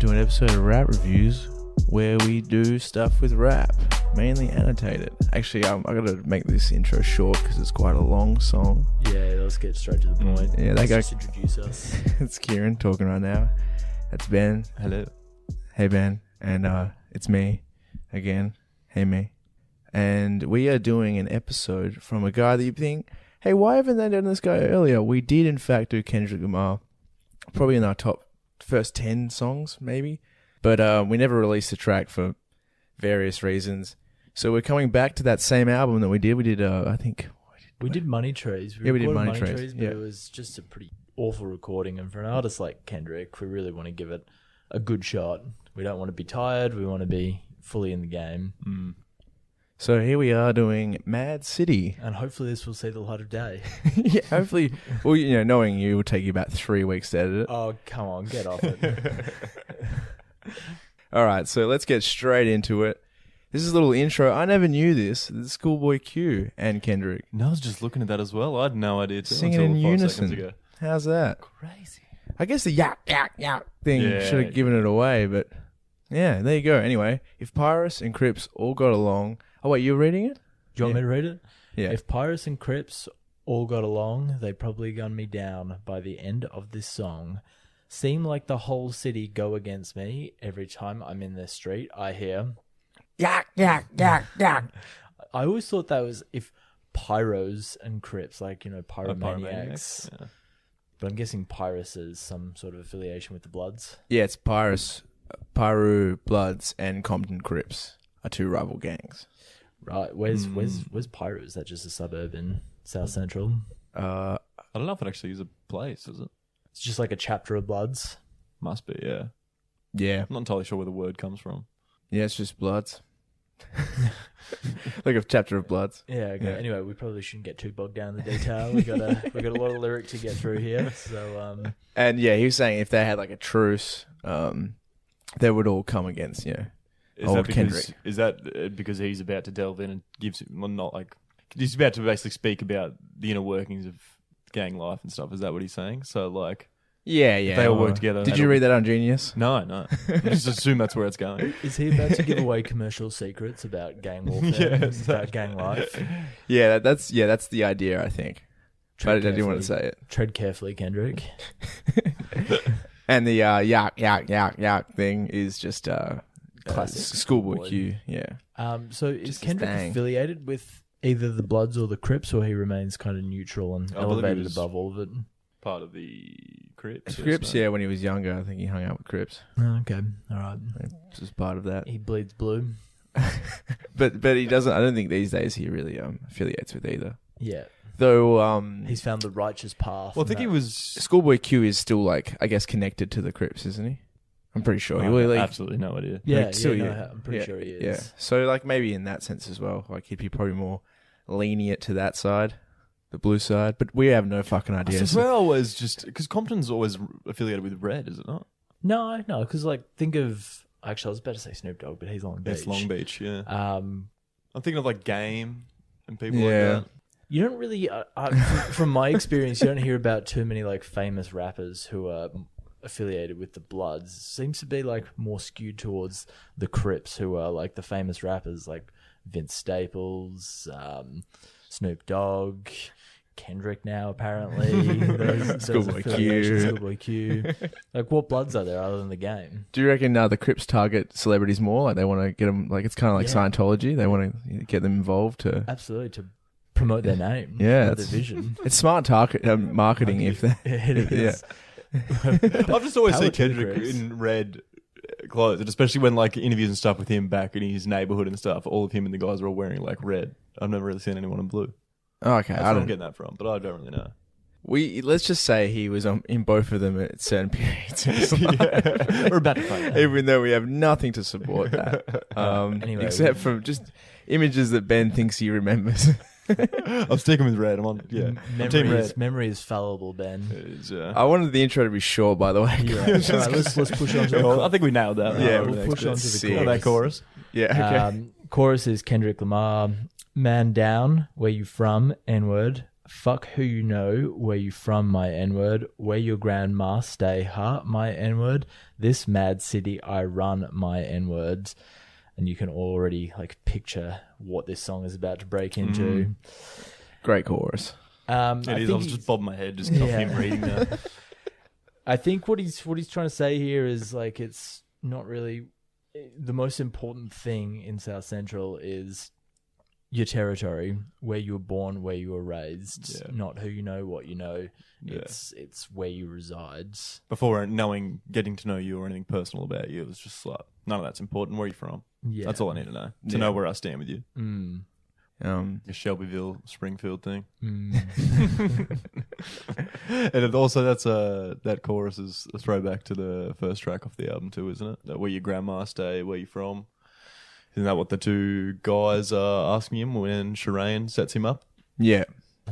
to an episode of Rap Reviews where we do stuff with rap, mainly annotated. Actually, I gotta make this intro short because it's quite a long song. Yeah, let's get straight to the point. Yeah, let's just introduce us. It's Kieran talking right now. That's Ben. Hello. Hey Ben. And it's me again. Hey me. And we are doing an episode from a guy that you think, hey, why haven't they done this guy earlier? We did in fact do Kendrick Lamar, probably in our top first 10 songs maybe, but we never released a track for various reasons. So we're coming back to that same album that we did. We did I think we did Money Trees. Yeah, we did Money Trees, but it was just a pretty awful recording, and for an artist like Kendrick, we really want to give it a good shot. We don't want to be tired, we want to be fully in the game. So here we are doing M.A.A.d City. And hopefully this will see the light of day. Yeah, hopefully. Well, you know, knowing you, it will take you about 3 weeks to edit it. Oh, come on, get off it. All right, so let's get straight into it. This is a little intro. I never knew this. This is Schoolboy Q and Kendrick. No, I was just looking at that as well. I had no idea too, singing until in 5 unison. seconds ago. How's that? Crazy. I guess the yak, yak, yak thing Yeah. should have given it away, but yeah, there you go. Anyway, if Pyrus and Crips all got along... Oh, wait, you're reading it? Do you want me to read it? Yeah. If Pyrus and Crips all got along, they probably gun me down by the end of this song. Seem like the whole city go against me. Every time I'm in the street, I hear... Yak, yak, yak, yak. I always thought that was if Pyros and Crips, like, you know, pyromaniacs. Yeah. But I'm guessing Pyrus is some sort of affiliation with the Bloods. Yeah, it's Pyrus, Pyru, Bloods, and Compton Crips are two rival gangs. Right. Where's Pyro? Is that just a suburb in South Central? I don't know if it actually is a place, is it? It's just like a chapter of Bloods. Must be, yeah. Yeah. I'm not entirely sure where the word comes from. Yeah, it's just Bloods. Like a chapter of Bloods. Yeah, okay. Yeah. Anyway, we probably shouldn't get too bogged down in the detail. We got a lot of lyric to get through here. So And yeah, he was saying if they had like a truce, they would all come against, you know, old Kendrick. Is that because he's about to delve in and gives well, not like he's about to basically speak about the inner workings of gang life and stuff? Is that what he's saying? So like, Yeah. they all work together. Did you read that on Genius? No. I just assume that's where it's going. is he about to give away commercial secrets about gang warfare, Yes. about gang life? Yeah, that's the idea, I think. But I didn't want to say it. Tread carefully, Kendrick. And the yak thing is just Classic Schoolboy Schoolboy. Q. Yeah. So is Just his Kendrick thing. affiliated with either the Bloods or the Crips, or he remains kind of neutral and I believe he elevated was- above all of it? Part of the Crips. Crips, yeah, when he was younger, I think he hung out with Crips. Oh, okay, all right. This is part of that. He bleeds blue. But he doesn't, I don't think these days he really affiliates with either. Yeah, Though he's found the righteous path. Well, I think and he that- was. Schoolboy Q is still like, I guess, connected to the Crips, isn't he? I'm pretty sure. He will, like, absolutely no idea. Yeah, like, still, I'm pretty sure he is. Yeah. So like maybe in that sense as well, like he'd be probably more lenient to that side, the blue side. But we have no fucking idea. I swear I was just because Compton's always affiliated with Red, is it not? No, because like think of actually I was about to say Snoop Dogg, but he's Long Beach. It's Long Beach, yeah. Um, I'm thinking of like Game and people Yeah. like that. you don't really, from my experience, you don't hear about too many like famous rappers who are affiliated with the Bloods. Seems to be like more skewed towards the Crips, who are like the famous rappers like Vince Staples, Snoop Dogg, Kendrick now apparently. Those Schoolboy affiliations, Q. Schoolboy Q. Like what Bloods are there other than the game? Do you reckon the Crips target celebrities more? Like they want to get them, like it's kind of like Yeah. Scientology. They want to get them involved to. Absolutely, to promote their name, Yeah, promote their that's- vision. It's smart marketing if they. It is. I've just always seen Palatine Kendrick Crips. in red clothes, and especially when like interviews and stuff with him back in his neighborhood and stuff. All of him and the guys are all wearing like red. I've never really seen anyone in blue. Oh, okay, That's I where I'm don't. getting that from, but I don't really know. Let's just say he was in both of them at certain periods. in his life. We're about to find out. Even though we have nothing to support that, Anyway, except from just images that Ben thinks he remembers. I'm sticking with red. I'm on. Yeah, I'm team red. Memory is fallible, Ben. It's, I wanted the intro to be short, by the way. Yeah. All right, let's push on to the I think we nailed that. Yeah, we'll push on to the sick. Oh, that chorus. Yeah. Okay. Chorus is Kendrick Lamar, "Man down, where you from? N-word, Fuck who you know, where you from, my N-word. Where your grandma stay, huh, my N-word. This mad city I run, my N-words. And you can already like picture what this song is about to break into. Great chorus. I was just bobbing my head just off him reading that. I think what he's trying to say here is like it's not really the most important thing in South Central is your territory, where you were born, where you were raised, not who you know, what you know. It's where you reside. Before getting to know you or anything personal about you, it was just like none of that's important. Where are you from? Yeah, that's all I need to know know where I stand with you. Your Shelbyville, Springfield thing. And it also that chorus is a throwback to the first track off the album too, isn't it? That where your grandma stay, where you from. Isn't that what the two guys are asking him when Shireen sets him up? Yeah.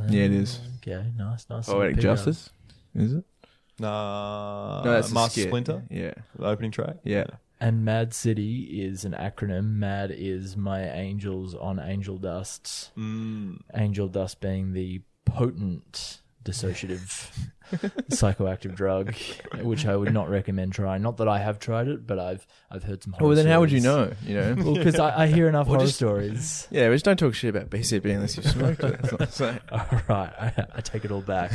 Yeah, it is. Okay, nice. Poetic Justice, is it? No, that's Master skit. Splinter. Yeah. The opening track. Yeah. And M.A.A.d city is an acronym. M.A.A.d is my angels on angel dust. Angel dust being the potent dissociative psychoactive drug, which I would not recommend trying. Not that I have tried it, but I've heard some horror Well, then how would you stories. know? You know? Well, because I hear enough horror stories. Yeah, but just don't talk shit about BCB unless you've smoked it. That's what I'm saying. All right, I take it all back.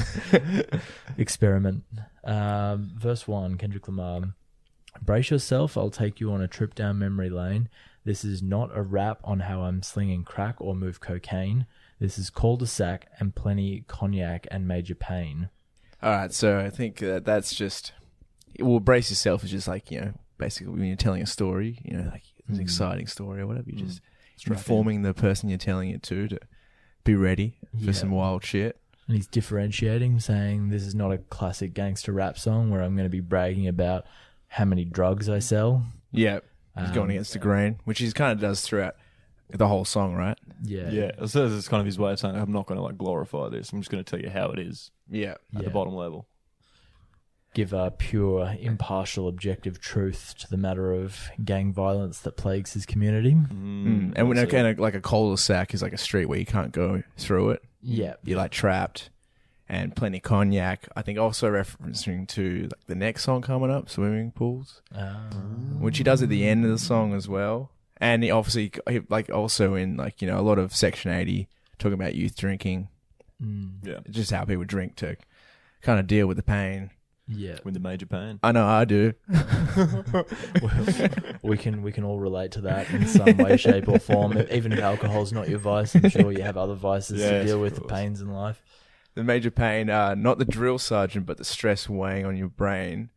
Experiment. Verse 1, Kendrick Lamar. Brace yourself, I'll take you on a trip down memory lane. This is not a rap on how I'm slinging crack or move cocaine. This is cul-de-sac and plenty cognac and major pain. All right, so I think that's just... Well, brace yourself is just like, you know, basically when you're telling a story, you know, like an exciting story or whatever, you're just informing the person you're telling it to be ready for some wild shit. And he's differentiating, saying this is not a classic gangster rap song where I'm going to be bragging about how many drugs I sell. Yeah, he's going against the grain, which he kind of does throughout the whole song, right? Yeah. Yeah, so it's kind of his way of saying, I'm not going to like glorify this. I'm just going to tell you how it is Yeah. at the bottom level. Give a pure, impartial, objective truth to the matter of gang violence that plagues his community. And when like a cul-de-sac is like a street where you can't go through it. Yeah. You're like trapped. And plenty cognac. I think also referencing to like the next song coming up, Swimming Pools, which he does at the end of the song as well. And he obviously, like also in like, you know, a lot of Section 80 talking about youth drinking. Yeah, just how people drink to kind of deal with the pain. Yeah, with the major pain. I know I do. Well, we can all relate to that in some way, shape, or form. Even if alcohol's not your vice, I'm sure you have other vices to deal with the pains in life. The major pain, not the drill sergeant, but the stress weighing on your brain.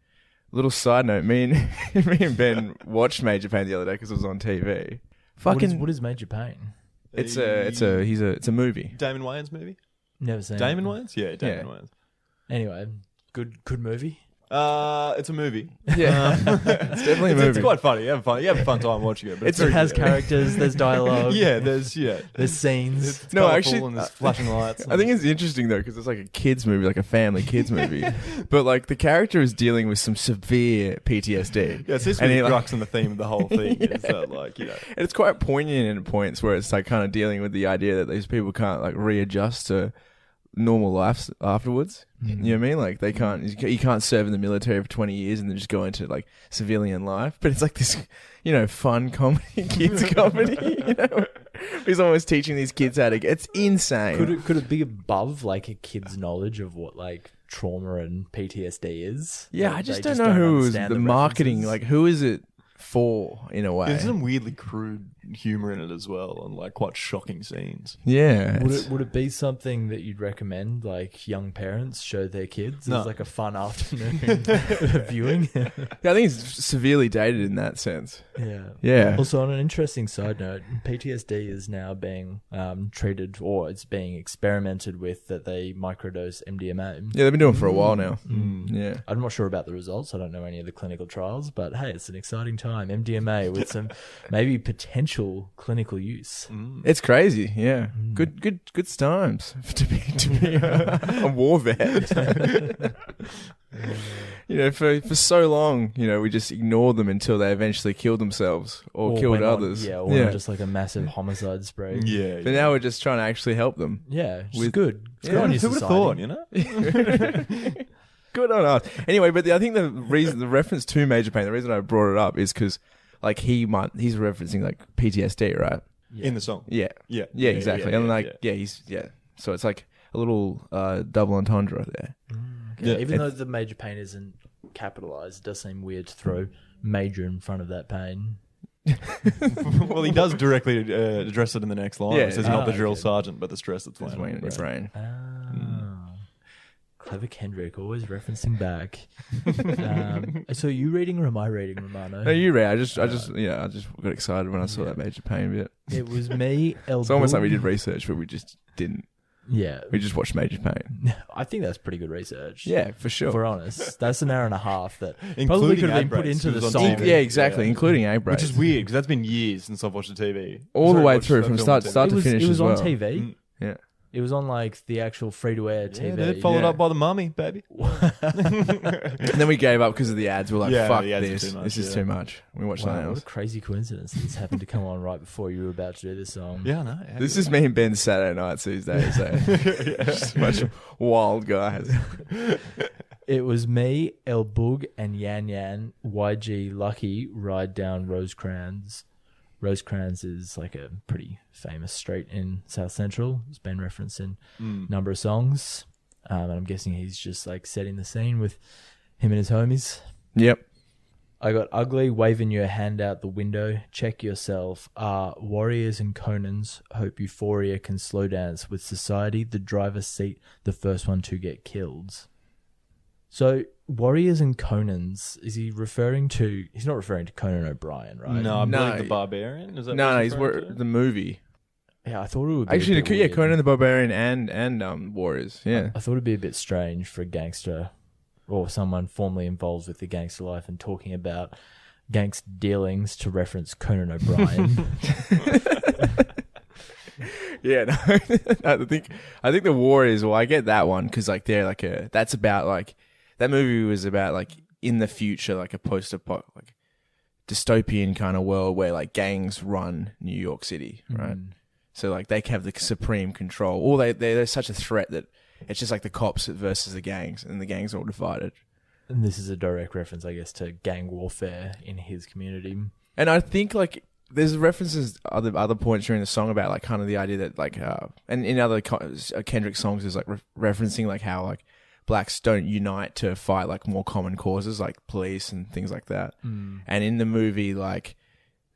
Little side note: me and Ben watched Major Pain the other day because it was on TV. What is Major Pain? It's a movie. Damon Wayans movie. Never seen Damon it. Wayans. Yeah, Damon Wayans. Anyway, good movie. It's a movie. Yeah, it's definitely a movie. It's quite funny. You have a fun time watching it. But it has characters. There's dialogue. There's scenes. It's colourful and there's flashing lights. I think it's interesting though because it's like a kids movie, like a family kids movie. But like the character is dealing with some severe PTSD. Yeah, it's this really crux and the theme of the whole thing. Is that like, you know, and it's quite poignant in points where it's like kind of dealing with the idea that these people can't like readjust to normal lives afterwards. You know what I mean? Like they can't, you can't serve in the military for 20 years and then just go into like civilian life. But it's like this, you know, fun comedy, kids comedy, you know? He's almost teaching these kids how to get, it's insane. Could it be above like a kid's knowledge of what like trauma and PTSD is? Yeah, like, I just don't know who is the marketing, like who is it for in a way? There's some weirdly crude humor in it as well, and like quite shocking scenes. Yeah. Would it be something that you'd recommend, like young parents show their kids as like a fun afternoon viewing? Yeah, I think it's severely dated in that sense. Yeah. Also, on an interesting side note, PTSD is now being treated, or it's being experimented with, that they microdose MDMA. Yeah, they've been doing it for a while now. Yeah. I'm not sure about the results. I don't know any of the clinical trials, but hey, it's an exciting time. MDMA with some maybe potential clinical use. It's crazy. Yeah. Good times to be a war vet. for so long, we just ignored them until they eventually killed themselves or killed went on- others. or went on just like a massive homicide spree. Yeah. But now we're just trying to actually help them. Yeah, which is With- good. It's good Yeah, on your Who would have society. thought, Good on us. Anyway, but I think the reference to Major Pain, the reason I brought it up is because like he's referencing like PTSD, right? In the song. Yeah. Yeah. Yeah, exactly. Yeah, and yeah, like, yeah. So it's like a little double entendre there. Yeah, Yeah. even though the major pain isn't capitalized, it does seem weird to throw major in front of that pain. Well, he does directly address it in the next line. Yeah. It says not the Ah, drill okay. sergeant, but the stress that's It's weighing weighing on in your brain. Clever Kendrick, always referencing back. So are you reading or am I reading, Romano? No, you're right. I just got excited when I saw that Major Pain bit. It was me, It's almost like we did research, but we just didn't. Yeah. We just watched Major Pain. I think that's pretty good research. Yeah, for sure. If we're honest. That's an hour and a half that probably Including could have been ad put breaks, into it the was on song. TV. Yeah, exactly, Yeah. including A Which is weird because that's been years since I've watched the TV. All the Sorry, way watched through that from film start on start TV. to finish It as was well. on TV. Mm. Yeah. It was on like the actual free-to-air TV. Yeah, they're followed Yeah. up by the mummy, baby. And then we gave up because of the ads. We're like, Yeah, fuck the ads are this. too much, This is yeah. too much. We watched something Wow, what else. a crazy coincidence. This happened to come on right before you were about to do this song. Yeah, I know. This is me and Ben's Saturday nights these days. Just a bunch of wild guys. It was me, El Boog, and Yan Yan, YG, Lucky, ride down Rosecrans. Rosecrans is like a pretty famous street in South Central. It's been referenced in a number of songs. And I'm guessing he's just like setting the scene with him and his homies. Yep. I got ugly, waving your hand out the window. Check yourself. Warriors and Conans. Hope euphoria can slow dance with society. The driver's seat, the first one to get killed. So, Warriors and Conans, is he referring to... He's not referring to Conan O'Brien, right? No, I No. believe the Barbarian. Is that No, what he's referring to? the movie. Yeah, I thought it would be Actually, a bit weird. Conan the Barbarian and Warriors. Yeah. I thought it'd be a bit strange for a gangster or someone formerly involved with the gangster life and talking about gangster dealings to reference Conan O'Brien. Yeah, no, I think the Warriors. Well, I get that one because like they're like that's about like that movie was about like in the future like a post-apocalyptic like dystopian kind of world where like gangs run New York City, right? So like they have the supreme control. Or they're such a threat that it's just like the cops versus the gangs, and the gangs are all divided. And this is a direct reference, I guess, to gang warfare in his community. And I think like there's references other points during the song about like kind of the idea that like and in other Kendrick songs is like referencing like how like blacks don't unite to fight like more common causes like police and things like that. And in the movie, like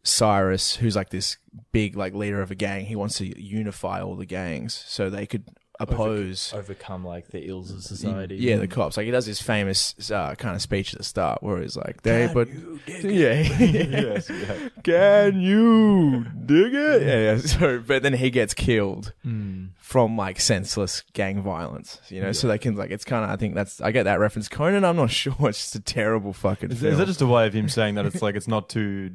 Cyrus, who's like this big like leader of a gang, he wants to unify all the gangs so they could oppose Overcome, like, the ills of society. Yeah, the cops. Like he does his famous kind of speech at the start where he's like, Can but you dig yeah, Yes, yeah. can you dig it? Yeah. So, but then he gets killed from like senseless gang violence. So they can like it's kind of I get that reference. Conan, I'm not sure. It's just a terrible fucking Is film. that just a way of him saying that it's like it's not too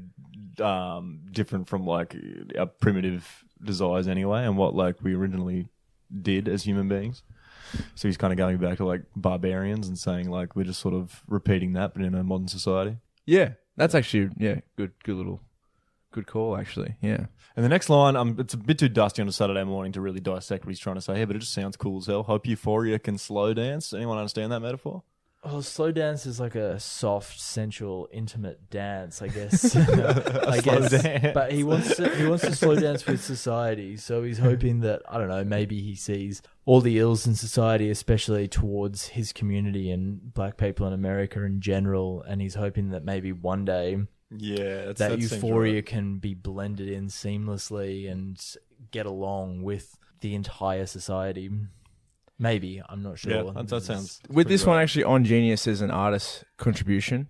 different from like our primitive desires anyway, and what like we originally did as human beings? So he's kind of going back to like barbarians and saying like we're just sort of repeating that, but in a modern society. Yeah, that's actually good call actually. Yeah. And the next line, it's a bit too dusty on a Saturday morning to really dissect what he's trying to say here, but it just sounds cool as hell. Hope euphoria can slow dance. Anyone understand that metaphor? Well, slow dance is like a soft, sensual, intimate dance, I guess. I slow guess. dance. But he wants to slow dance with society. So he's hoping that, I don't know, maybe he sees all the ills in society, especially towards his community and black people in America in general. And he's hoping that maybe one day Yeah, that euphoria can be blended in seamlessly and get along with the entire society. Maybe, I'm not sure. Yeah, that sounds... With this one actually on Genius is an artist contribution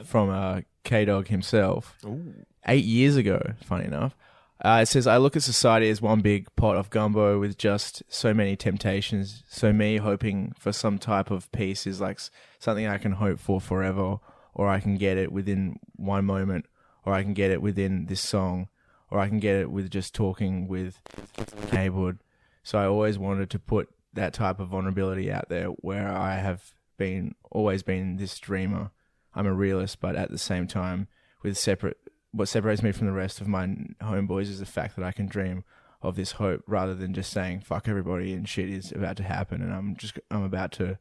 from K-Dog himself. Ooh. 8 years ago, funny enough. It says, I look at society as one big pot of gumbo with just so many temptations. So me hoping for some type of peace is like something I can hope for forever, or I can get it within one moment, or I can get it within this song, or I can get it with just talking with neighborhood. So I always wanted to put that type of vulnerability out there where I have always been this dreamer. I'm a realist, but at the same time, what separates me from the rest of my homeboys is the fact that I can dream of this hope rather than just saying fuck everybody and shit is about to happen and I'm about to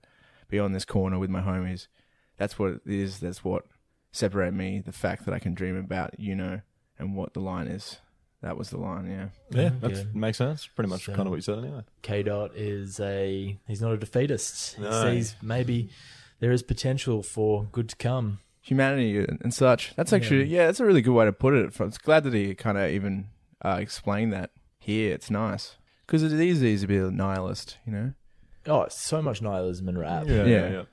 be on this corner with my homies. That's what it is. That's what separated me. The fact that I can dream about, and what the line is. That was the line, yeah. Yeah, that makes sense. Pretty much kind of what you said anyway. K-Dot he's not a defeatist. No. He sees maybe there is potential for good to come. Humanity and such. That's actually, that's a really good way to put it. I'm glad that he kind of even explained that here. It's nice. Because it is easy to be a nihilist, Oh, so much nihilism in rap. Yeah.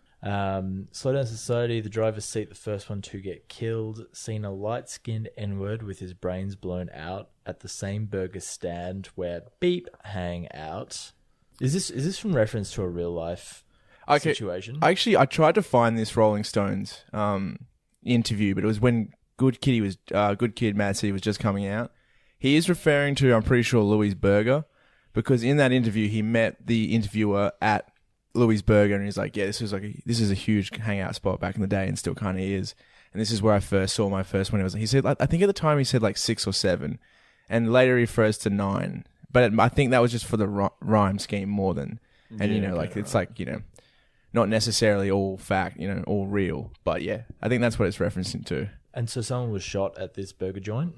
Slow Down Society, the driver's seat, the first one to get killed, seen a light-skinned N-word with his brains blown out at the same burger stand where Beep hang out. Is this from reference to a real life situation? Actually, I tried to find this Rolling Stones interview, but it was when Good Kid M.A.A.d was just coming out. He is referring to, I'm pretty sure, Louis Burger, because in that interview he met the interviewer at Louis Burger, and he's like, yeah, this is a huge hangout spot back in the day, and still kind of is. And this is where I first saw my first one. He said, I think at the time he said like 6 or 7, and later he refers to 9. But I think that was just for the rhyme scheme more than, and it's like not necessarily all fact, all real. But yeah, I think that's what it's referencing to. And so someone was shot at this burger joint?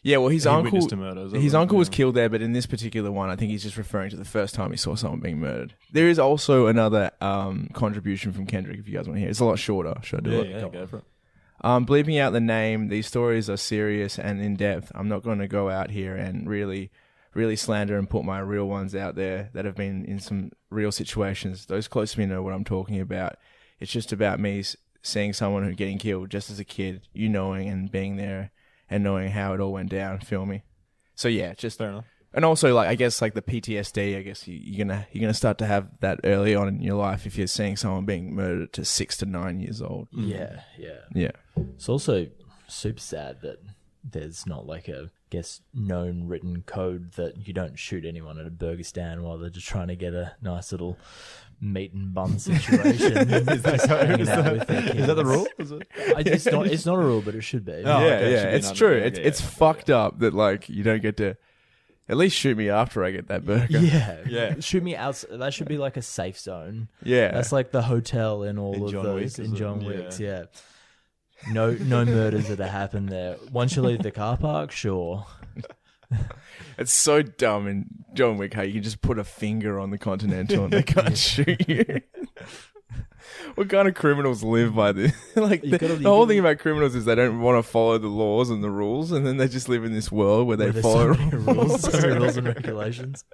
Yeah, well, his uncle was Yeah. killed there, but in this particular one, I think he's just referring to the first time he saw someone being murdered. There is also another contribution from Kendrick, if you guys want to hear. It's a lot shorter. Should I do it? Yeah, go for it. Bleeping out the name, these stories are serious and in-depth. I'm not going to go out here and really slander and put my real ones out there that have been in some real situations. Those close to me know what I'm talking about. It's just about me seeing someone who's getting killed just as a kid, knowing and being there, and knowing how it all went down, feel me? So yeah, just Fair enough. And also, like, I guess, like the PTSD, I guess you're gonna start to have that early on in your life if you're seeing someone being murdered to 6 to 9 years old. Yeah. It's also super sad that there's not like a known written code that you don't shoot anyone at a burger stand while they're just trying to get a nice little meat and bun situation. Is that the rule? Is it? It's not a rule, but it should be. Oh, yeah, okay, yeah, it's true. It's fucked up that like you don't get to at least shoot me after I get that burger. Yeah. Shoot me out. That should be like a safe zone. Yeah, that's like the hotel in all in of John those Wick, in John Wick's. Yeah. No murders that have happened there. Once you leave the car park, sure. It's so dumb in John Wick how you can just put a finger on the Continental and they can't shoot you. What kind of criminals live by this? Like the whole thing about criminals is they don't want to follow the laws and the rules, and then they just live in this world where they follow rules and regulations.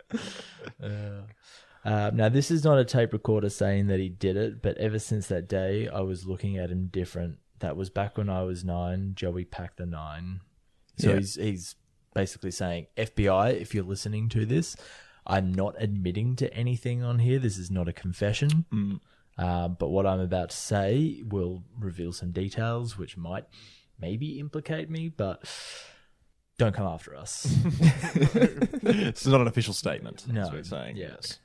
Now, this is not a tape recorder saying that he did it, but ever since that day, I was looking at him different. That was back when I was 9. Joey packed the 9. So he's basically saying, FBI, if you're listening to this, I'm not admitting to anything on here. This is not a confession. But what I'm about to say will reveal some details which might maybe implicate me, but don't come after us. It's not an official statement. No. That's what he's saying. Yes.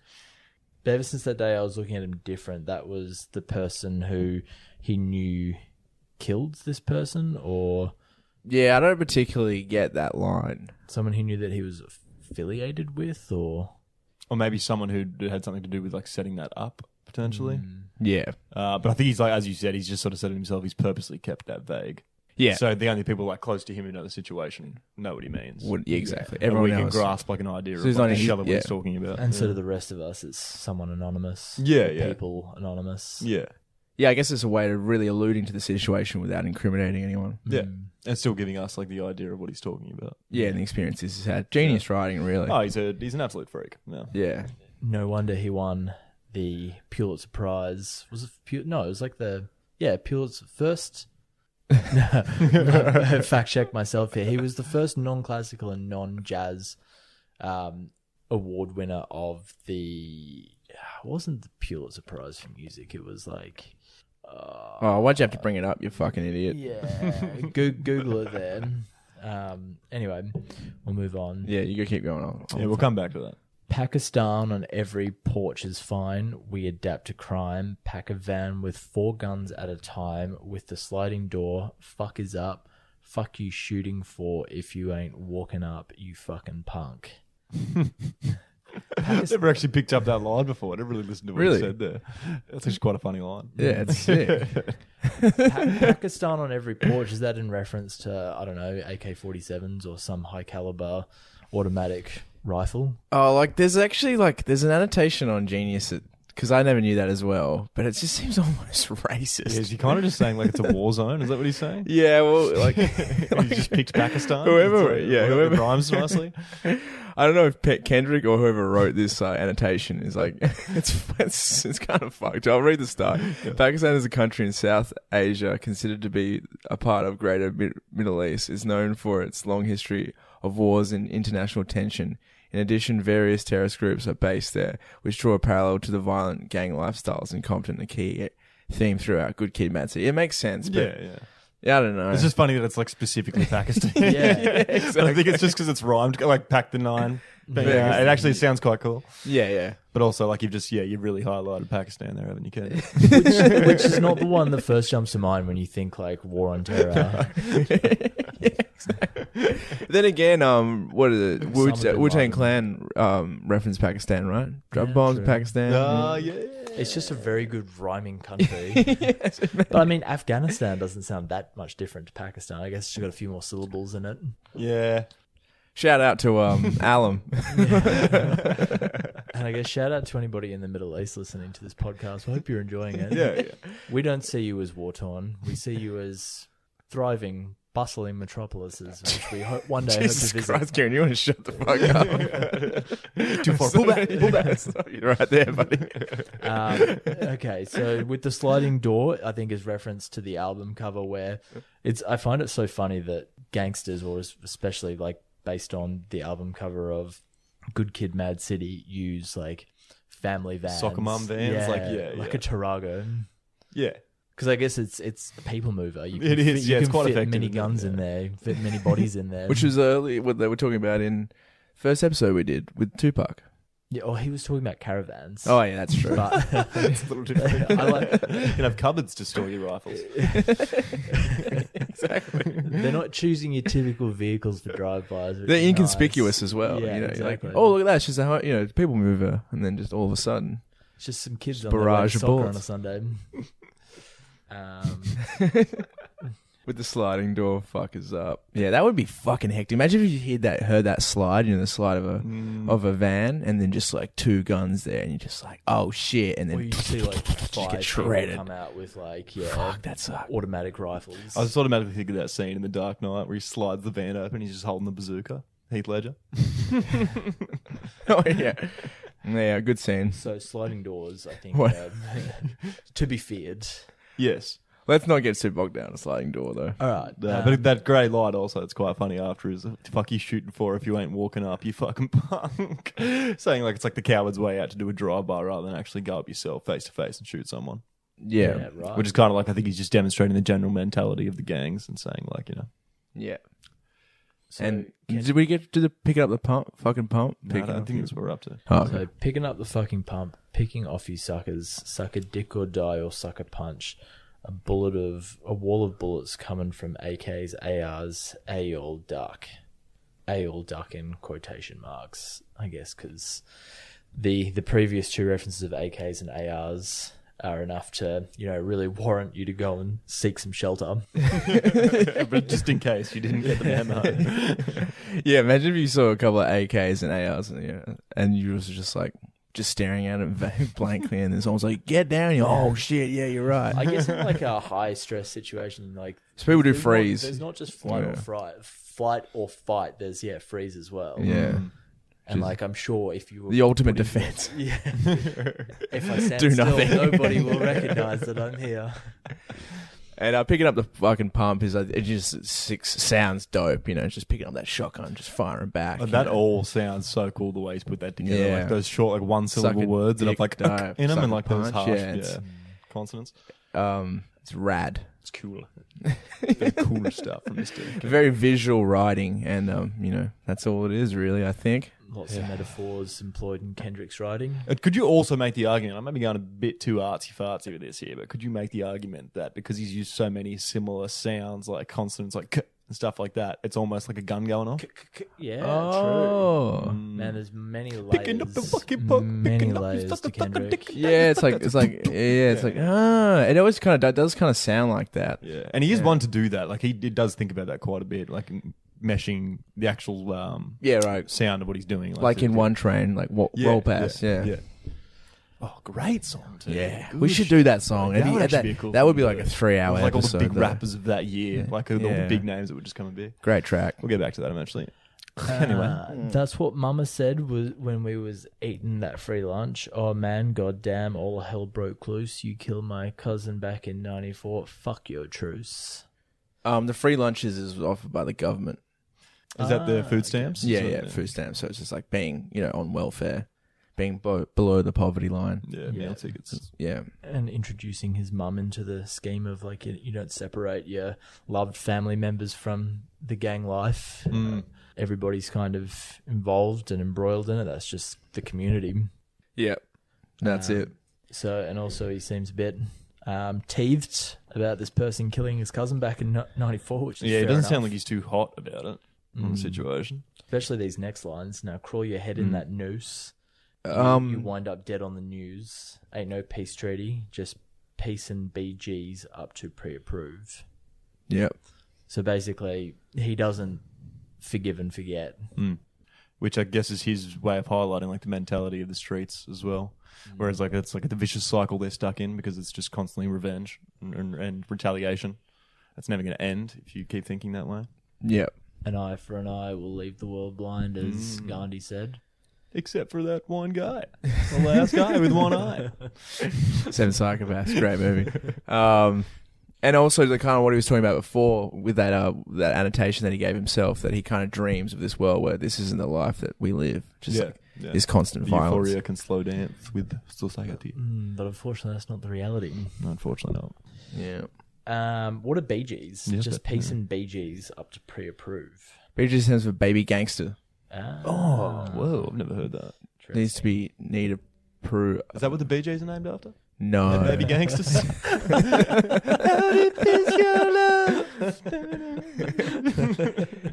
But ever since that day, I was looking at him different. That was the person who he knew killed this person, or Yeah, I don't particularly get that line. someone he knew that he was affiliated with, or Or maybe someone who had something to do with like setting that up, potentially. Yeah. But I think he's like, as you said, he's just sort of said it himself, he's purposely kept that vague. Yeah. So the only people like close to him who know the situation know what he means. Yeah, exactly. And Everyone we can knows. grasp like an idea So of he's like not the in- shell of what yeah. he's talking about. and so to the rest of us, it's someone anonymous. Yeah, or yeah. People anonymous. Yeah. Yeah, I guess it's a way to really alluding to the situation without incriminating anyone. Yeah. And still giving us like the idea of what he's talking about. Yeah, and the experiences he's had. Genius writing, really. Oh, he's an absolute freak. Yeah. Yeah. No wonder he won the Pulitzer Prize. Was it No, it was like Pulitzer first. Fact check myself here. He was the first non-classical and non-jazz award winner of the. It wasn't the Pulitzer Prize for music. It was like. Oh, why'd you have to bring it up, you fucking idiot? Yeah, Google it then. Anyway, we'll move on. Yeah, you go keep going on. Yeah, we'll come back to that. Pakistan on every porch is fine. We adapt to crime. Pack a van with 4 guns at a time with the sliding door. Fuck is up. Fuck you shooting for if you ain't walking up, you fucking punk. I've never actually picked up that line before. I never really listened to what Really? you said there. That's actually quite a funny line. Yeah, it's sick. Pakistan on every porch, is that in reference to, I don't know, AK-47s or some high caliber automatic rifle? Oh, like there's actually there's an annotation on Genius because I never knew that as well, but it just seems almost racist. Yeah, is he kind of just saying like it's a war zone? Is that what he's saying? Yeah, well, like He just picked Pakistan? Whoever- It's yeah, whoever- It rhymes nicely. I don't know if Kendrick or whoever wrote this annotation is like it's kind of fucked. I'll read the start. Pakistan is a country in South Asia considered to be a part of Greater Middle East. Is known for its long history of wars and international tension. In addition, various terrorist groups are based there, which draw a parallel to the violent gang lifestyles in Compton, a key theme throughout Good Kid, M.A.A.d. I mean, it makes sense, but Yeah. I don't know. It's just funny that it's like specifically Pakistan. Yeah. But I think it's just because it's rhymed, like Pack the 9. But yeah, it actually sounds quite cool. yeah. But also, like, you've really highlighted Pakistan there, haven't you, Ken? which is not the one that first jumps to mind when you think like war on terror. Then again, what is it? Osama bin Wu-Tang Laden. Clan reference Pakistan, right? Drug Yeah, bombs true. in Pakistan. Yeah. It's just a very good rhyming country. But I mean, Afghanistan doesn't sound that much different to Pakistan. I guess it's got a few more syllables in it. Yeah. Shout out to Alam. And I guess shout out to anybody in the Middle East listening to this podcast. I hope you're enjoying it. Yeah. We don't see you as war-torn. We see you as thriving, bustling metropolises, which we hope one day hope to Jesus visit. Christ, Kieran, you want to shut the fuck up? Too far. Pull back. Stop you right there, buddy. Okay, so with the sliding door, I think is reference to the album cover where I find it so funny that gangsters, or especially like based on the album cover of Good Kid, M.A.A.d City, use like family vans, Soccer mum vans, like a Tarago. Yeah. Because I guess it's a people mover. You It is, You yeah, it's can quite fit effective, many isn't it? guns in Yeah. there, fit many bodies in there. Which was early, what they were talking about in first episode we did with Tupac. yeah, oh, he was talking about caravans. Oh, yeah, that's true. But It's a little different. I like. You can have cupboards to store your rifles. Exactly. They're not choosing your typical vehicles for drive-bys. which They're is inconspicuous nice. as well. Yeah, you know, exactly. You're like, oh, look at that. It's just a people mover. And then just all of a sudden. It's just some kids Just on their way barrage to of soccer on bullets. a Sunday. With the sliding door fuckers up. Yeah, that would be fucking hectic. Imagine if you heard that slide, the slide of a van, and then just like 2 guns there, and you're just like, oh shit, and Or then you see like 5 get people shredded. come out with like Fuck, that sucks. automatic rifles. I was automatically thinking of that scene in The Dark Knight where he slides the van open, he's just holding the bazooka. Heath Ledger. Oh yeah, yeah, good scene. So sliding doors, I think, What? to be feared. Yes. Let's not get too bogged down a sliding door though. All right, But that grey light also, it's quite funny after is, fuck you shooting for if you ain't walking up, you fucking punk. Saying like it's like the coward's way out to do a drive-by rather than actually go up yourself face to face and shoot someone. Yeah, right. Which is kind of like, I think he's just demonstrating the general mentality of the gangs and saying like, yeah. So And can- did we get to the picking up the fucking pump? no, I Picking don't up think the- that's what we're up to. Oh, okay. So picking up the fucking pump, picking off you suckers, suck a dick or die or suck a punch. A wall of bullets coming from AKs, ARs, AL duck. AL duck in quotation marks, I guess, because the previous 2 references of AKs and ARs are enough to, really warrant you to go and seek some shelter. But just in case you didn't get the memo. Yeah, imagine if you saw a couple of AKs and ARs and you was just like staring at it blankly, and then someone's like, "Get down!" You're, oh shit, yeah, you're right. I guess in like a high stress situation, like So people do there's freeze. There's not just flight or fight. There's freeze as well. Yeah, And like I'm sure if you were the ultimate putting- defense. Yeah. If I stand Do still, nothing. nobody will recognize that I'm here. And picking up the fucking pump is it just sounds dope, just picking up that shotgun, just firing back. That all sounds so cool the way he's put that together. Yeah. Like those short, like one syllable Suck a words that have dick, like die, in them suck and a like those punch, harsh yeah, it's- consonants. It's rad. It's cool. Very cool stuff from this dude. Very visual writing, and that's all it is, really. I think. Lots of metaphors employed in Kendrick's writing. Could you also make the argument, I might be going a bit too artsy-fartsy with this here, but could you make the argument that because he's used so many similar sounds, like consonants, like k and stuff like that, it's almost like a gun going off? Yeah, Oh. true. Man, there's many layers. Picking up the fucking book, many picking up layers your to Kendrick. Yeah, it's like it always kind of does kind of sound like that. Yeah, and he is one to do that. Like he does think about that quite a bit, like meshing the actual sound of what he's doing, like in One Train, like roll past. Yeah. Oh, great song too. Yeah, Good we should do that song. That would actually be a cool that would be song like to a do. 3-hour Like all episode. the big rappers of that year, like all the big names that would just come and be. Great track. We'll get back to that eventually. Anyway, that's what Mama said was when we was eating that free lunch. Oh man, goddamn, all hell broke loose. You killed my cousin back in '94. Fuck your truce. The free lunches is offered by the government. is that the food stamps? Yeah, food stamps. So it's just like being, on welfare, being below the poverty line. Yeah, meal tickets. Yeah. And introducing his mum into the scheme of like you don't separate your loved family members from the gang life. Everybody's kind of involved and embroiled in it. That's just the community. Yep. That's it. So, and also he seems a bit teethed about this person killing his cousin back in '94, which is Yeah, it fair doesn't enough. sound like he's too hot about it on the situation. Especially these next lines. Now, crawl your head in that noose. You wind up dead on the news. Ain't no peace treaty, just peace and BGs up to pre-approve. Yep. So basically, he doesn't forgive and forget. Which I guess is his way of highlighting like the mentality of the streets as well. Whereas like it's like the vicious cycle they're stuck in because it's just constantly revenge and retaliation. That's never going to end if you keep thinking that way. Yep. An eye for an eye will leave the world blind, as Gandhi said. Except for that one guy. The last guy with one eye. Seven Psychopaths, great movie. And also the kind of what he was talking about before with that annotation that he gave himself, that he kind of dreams of this world where this isn't the life that we live. Just this constant violence. Euphoria can slow dance with society. But unfortunately, that's not the reality. No, unfortunately not. Yeah. What are BGs? Yeah, Just peace and BGs up to pre-approve. BG stands for Baby Gangster. Oh, whoa, I've never heard that. Needs to be need approve. Is that what the BJs are named after? No. The Baby Gangsters?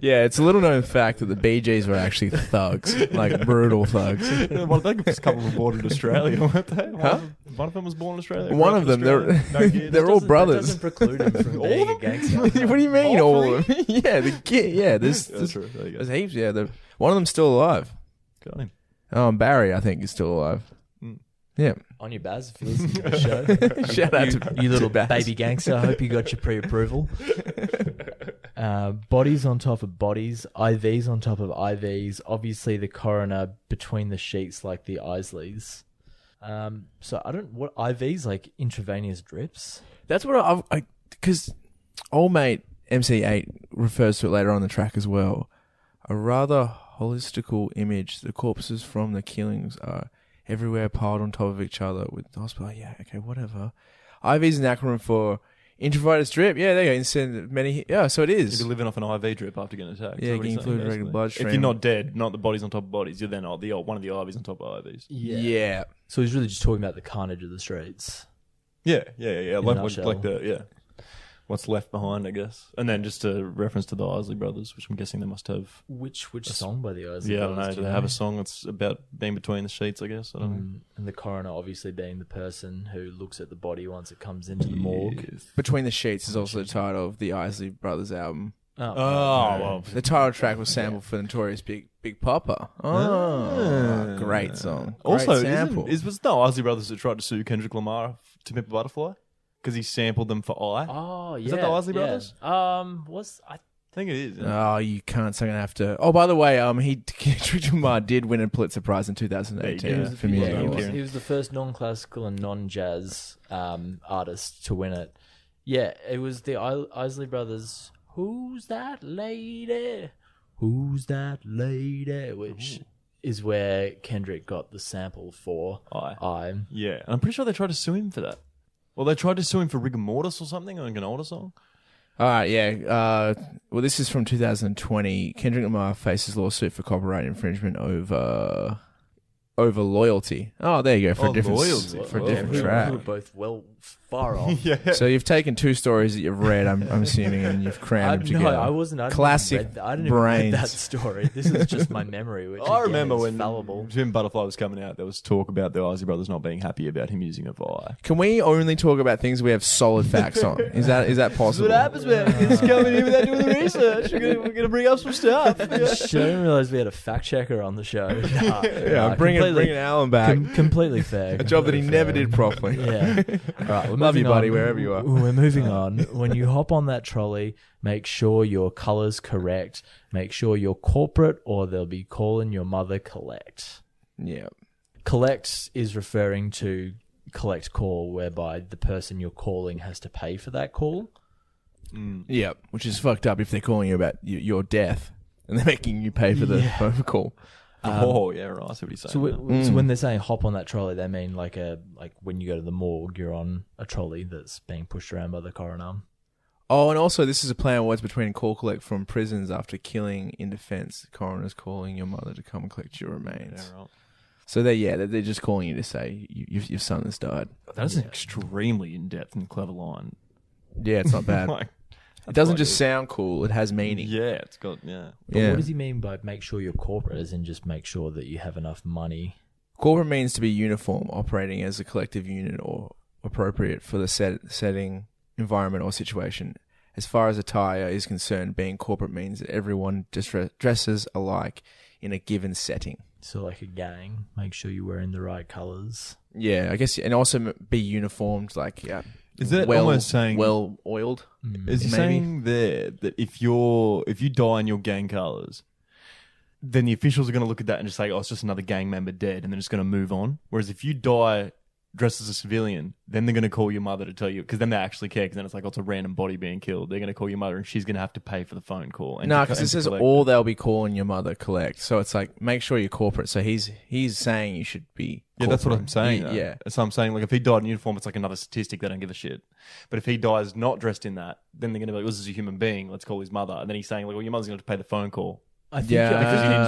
Yeah, it's a little known fact that the BGs were actually thugs, like brutal thugs. Well, I think a couple were born in Australia, weren't they? One of them was born in Australia. One of them, they're all brothers. That doesn't preclude him from being a gangster. What do you mean, all of them? Yeah, the kid. Yeah, That's true. There you go. there's heaps. Yeah, one of them's still alive. Got him. Barry, I think, is still alive. Yeah. On your Baz, if you listen to the show. Shout out to you little Baz. baby gangster. I hope you got your pre-approval. Bodies on top of bodies, IVs on top of IVs. Obviously, the coroner between the sheets like the Isleys. So I don't what IVs like intravenous drips. That's what I because old mate MC8 refers to it later on in the track as well. A rather holistical image. The corpses from the killings are everywhere piled on top of each other with the hospital. Yeah, okay, whatever. IV is an acronym for intravenous drip. Yeah, there you go. Instead many. Yeah, so it is. You'll be living off an IV drip after getting attacked. Yeah, getting fluid in regular bloodstream. If you're not dead, not the bodies on top of bodies, you're then one of the IVs on top of IVs. Yeah. So he's really just talking about the carnage of the streets. Yeah. a Like nutshell. what's left behind, I guess. And then just a reference to the Isley Brothers, which I'm guessing they must have. Which song by the Isley Yeah, I Brothers? don't know. do Do you they have a song that's about being between the sheets, I guess? I don't know. And the coroner obviously being the person who looks at the body once it comes into the morgue. Between the Sheets is also the title of the Isley Brothers album. Oh, well. The title track was sampled for the Notorious Big Papa. Oh, great song. Great Also, sample. was no Isley Brothers that tried to sue Kendrick Lamar to Pimp a Butterfly? Because he sampled them for I. Oh, yeah. Is that the Isley Brothers? I I think it is. Yeah. Oh, you can't. So I'm gonna have to. Oh, by the way, Kendrick Lamar did win a Pulitzer Prize in 2018 There you go. for music. Yeah, awards. he he was the first non-classical and non-jazz artist to win it. Yeah, it was the Isley Brothers. Who's that lady? Who's that lady? Which is where Kendrick got the sample for I. Yeah, and I'm pretty sure they tried to sue him for that. Well, they tried to sue him for rigor mortis or something, like an older song. All right, yeah. Well, this is from 2020. Kendrick Lamar faces lawsuit for copyright infringement over loyalty. Oh, there you go, for a different track. We're both far off. Yeah. So you've taken two stories that you've read, I'm assuming, and you've crammed them together. No, I wasn't. I Classic didn't brains. even read that story. This is just my memory, which I remember is when fallible. Jim Butterfly was coming out, there was talk about the Ozzy brothers not being happy about him using a Vi. Can we only talk about things we have solid facts on? Is that possible? man. We're just coming in without doing the research. We're gonna bring up some stuff. I didn't realize we had a fact checker on the show. Yeah, bringing Alan back. Completely fair. A job that he never did properly. Yeah. All right. We're Love you, moving buddy, on. wherever you are. We're moving on. When you hop on that trolley, make sure your color's correct. Make sure you're corporate, or they'll be calling your mother collect. Yeah. Collect is referring to collect call, whereby the person you're calling has to pay for that call. Yeah, which is fucked up if they're calling you about your death and they're making you pay for the phone call. Yeah, right. I see what he's saying. So when they're saying hop on that trolley, they mean like when you go to the morgue, you're on a trolley that's being pushed around by the coroner. Oh, and also this is a play on words between call collect from prisons after killing in defense. The coroner's calling your mother to come and collect your remains. Yeah, right. So they're just calling you to say your son has died. That is an extremely in-depth and clever line. Yeah, it's not bad. Like, it doesn't just sound cool; it has meaning. Yeah, it's got But Yeah. what does he mean by make sure you're corporate, as in just make sure that you have enough money? Corporate means to be uniform, operating as a collective unit or appropriate for the setting, environment, or situation. As far as attire is concerned, being corporate means that everyone dresses alike in a given setting. So like a gang, make sure you're wearing the right colors. Yeah, I guess, and also be uniformed, like Is that almost saying well oiled? Is he saying there that if you die in your gang colours, then the officials are going to look at that and just say, "Oh, it's just another gang member dead," and they're just going to move on? Whereas if you die dressed as a civilian, then they're going to call your mother to tell you, because then they actually care, because then it's like, oh, it's a random body being killed. They're going to call your mother and she's going to have to pay for the phone call. No, because it says all they'll be calling your mother collect. So it's like, make sure you're corporate. So he's saying you should be corporate. Yeah, that's what I'm saying. Yeah. So I'm saying, like, if he died in uniform, it's like another statistic. They don't give a shit. But if he dies not dressed in that, then they're going to be like, well, this is a human being. Let's call his mother. And then he's saying, like, well, your mother's going to have to pay the phone call. I think Yeah.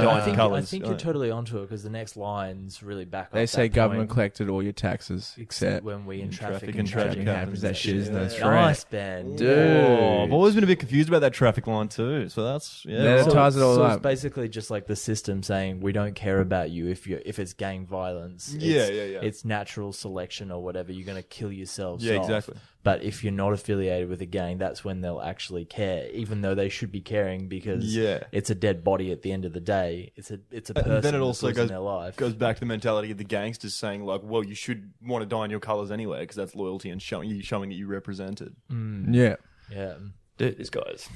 I think you're totally onto it, because the next lines really back up. They say that government point. collected all your taxes, except when we in traffic and traffic happens. That shit is no threat. Nice, Ben. Dude. Oh, I've always been a bit confused about that traffic line too. So that's That ties it all so up. it's basically just like the system saying we don't care about you if it's gang violence. Yeah. It's natural selection or whatever. You're going to kill yourselves. Yeah, off. exactly. But if you're not affiliated with a gang, that's when they'll actually care, even though they should be caring, because it's a dead body at the end of the day. It's a person. And then it also that's losing their life. goes back to the mentality of the gangsters saying, like, well, you should want to die in your colours anyway, because that's loyalty and showing that you represented. Yeah. Yeah. Dude, these guys.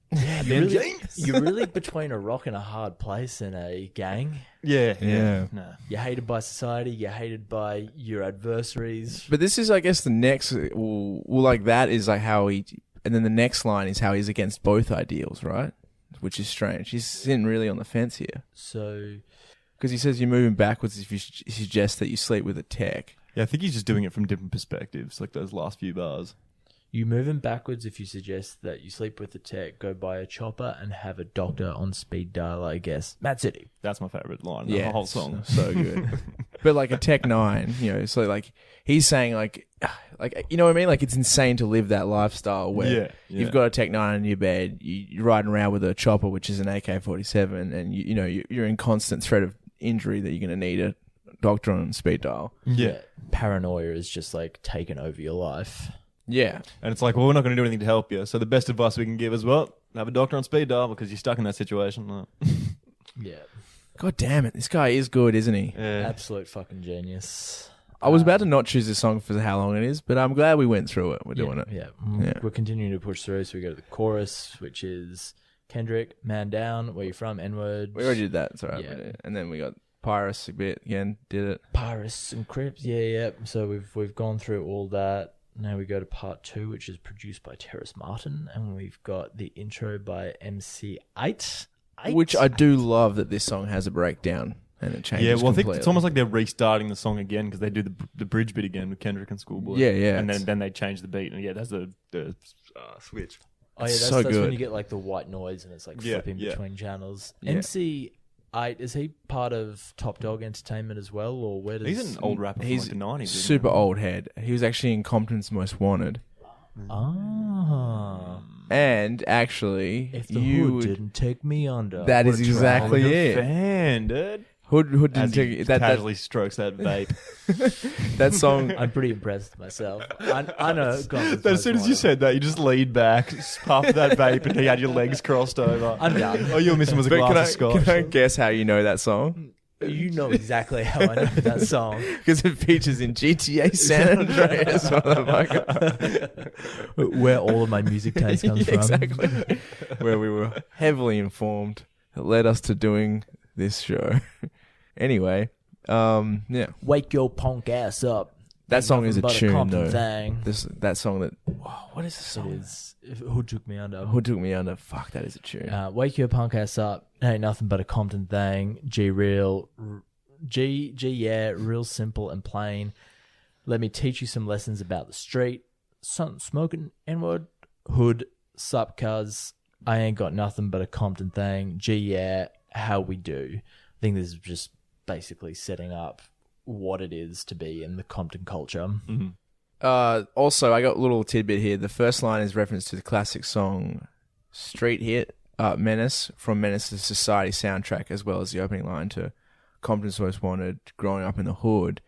Yeah, you're really between a rock and a hard place in a gang. Yeah. Nah. You're hated by society. You're hated by your adversaries. But this is, I guess, the next. Well, like that is like how he, and then the next line is how he's against both ideals, right? Which is strange. He's sitting really on the fence here. So, because he says you're moving backwards if you suggest that you sleep with a tech. Yeah, I think he's just doing it from different perspectives, like those last few bars. you moving backwards if you suggest that you sleep with the tech, go buy a chopper, and have a doctor on speed dial, I guess. Mad City. That's my favourite line. Yeah, the whole song. So good. But like a Tech 9, you know, so like he's saying like, you know what I mean? Like it's insane to live that lifestyle where you've got a Tech 9 in your bed, you're riding around with a chopper, which is an AK-47, and you know, you're in constant threat of injury that you're going to need a doctor on speed dial. Yeah. Paranoia is just like taken over your life. Yeah. And it's like, well, we're not going to do anything to help you. So the best advice we can give is, well, have a doctor on speed dial because you're stuck in that situation. Yeah. God damn it. This guy is good, isn't he? Yeah. Absolute fucking genius. I was about to not choose this song for how long it is, but I'm glad we went through it. We're doing it. Yeah. Yeah. We're continuing to push through. So we go to the chorus, which is Kendrick, Man Down, Where You From, N-Word. We already did that. It's all right. Yeah. And then we got Pyrus a bit again. Did it. Pyrus and Crips. Yeah. So we've gone through all that. Now we go to part 2, which is produced by Terrace Martin, and we've got the intro by m.A.A.d. Which I do love that this song has a breakdown and it changes. Yeah, well, I think completely. it's almost like they're restarting the song again because they do the bridge bit again with Kendrick and Schoolboy. Yeah. And then they change the beat, and that's the switch. Oh yeah, It's that's, so that's good. when you get like the white noise and it's like Yeah, flipping yeah. between channels. Yeah. MC8, is he part of Top Dog Entertainment as well, or where does He's an old rapper from He's like the 90s. isn't super he? old head. He was actually in Compton's Most Wanted. Ah, And actually, if the you hood would, didn't take me under, that what is a exactly track. it. Fan, dude. Hood didn't As he take that casually strokes that vape. that song. I'm pretty impressed with myself. I know. As soon as you said that, you just leaned back, puffed that vape, and you had your legs crossed over. I'm done. All you were missing was a But glass of scotch. can I guess how you know that song? You know exactly how I know that song. Because it features in GTA San Andreas, motherfucker. Where all of my music taste comes from. Exactly. Where we were heavily informed. It led us to doing this show. Anyway, yeah. Wake your punk ass up. That Ain't song nothing is a but tune, Compton though. thing. That song that... Oh, what is the It song? is. Who took me under? Who Took Me Under? Fuck, that is a tune. Wake your punk ass up. Ain't nothing but a Compton thing. G real. G yeah, real simple and plain. Let me teach you some lessons about the street. Something smoking N-word. Hood, sup cuz. I ain't got nothing but a Compton thing. G yeah, how we do. I think this is just basically setting up what it is to be in the Compton culture. Mm-hmm. Also, I got a little tidbit here. The first line is reference to the classic song Street Hit, Menace, from Menace to Society soundtrack, as well as the opening line to Compton's Most Wanted, Growing Up in the Hood.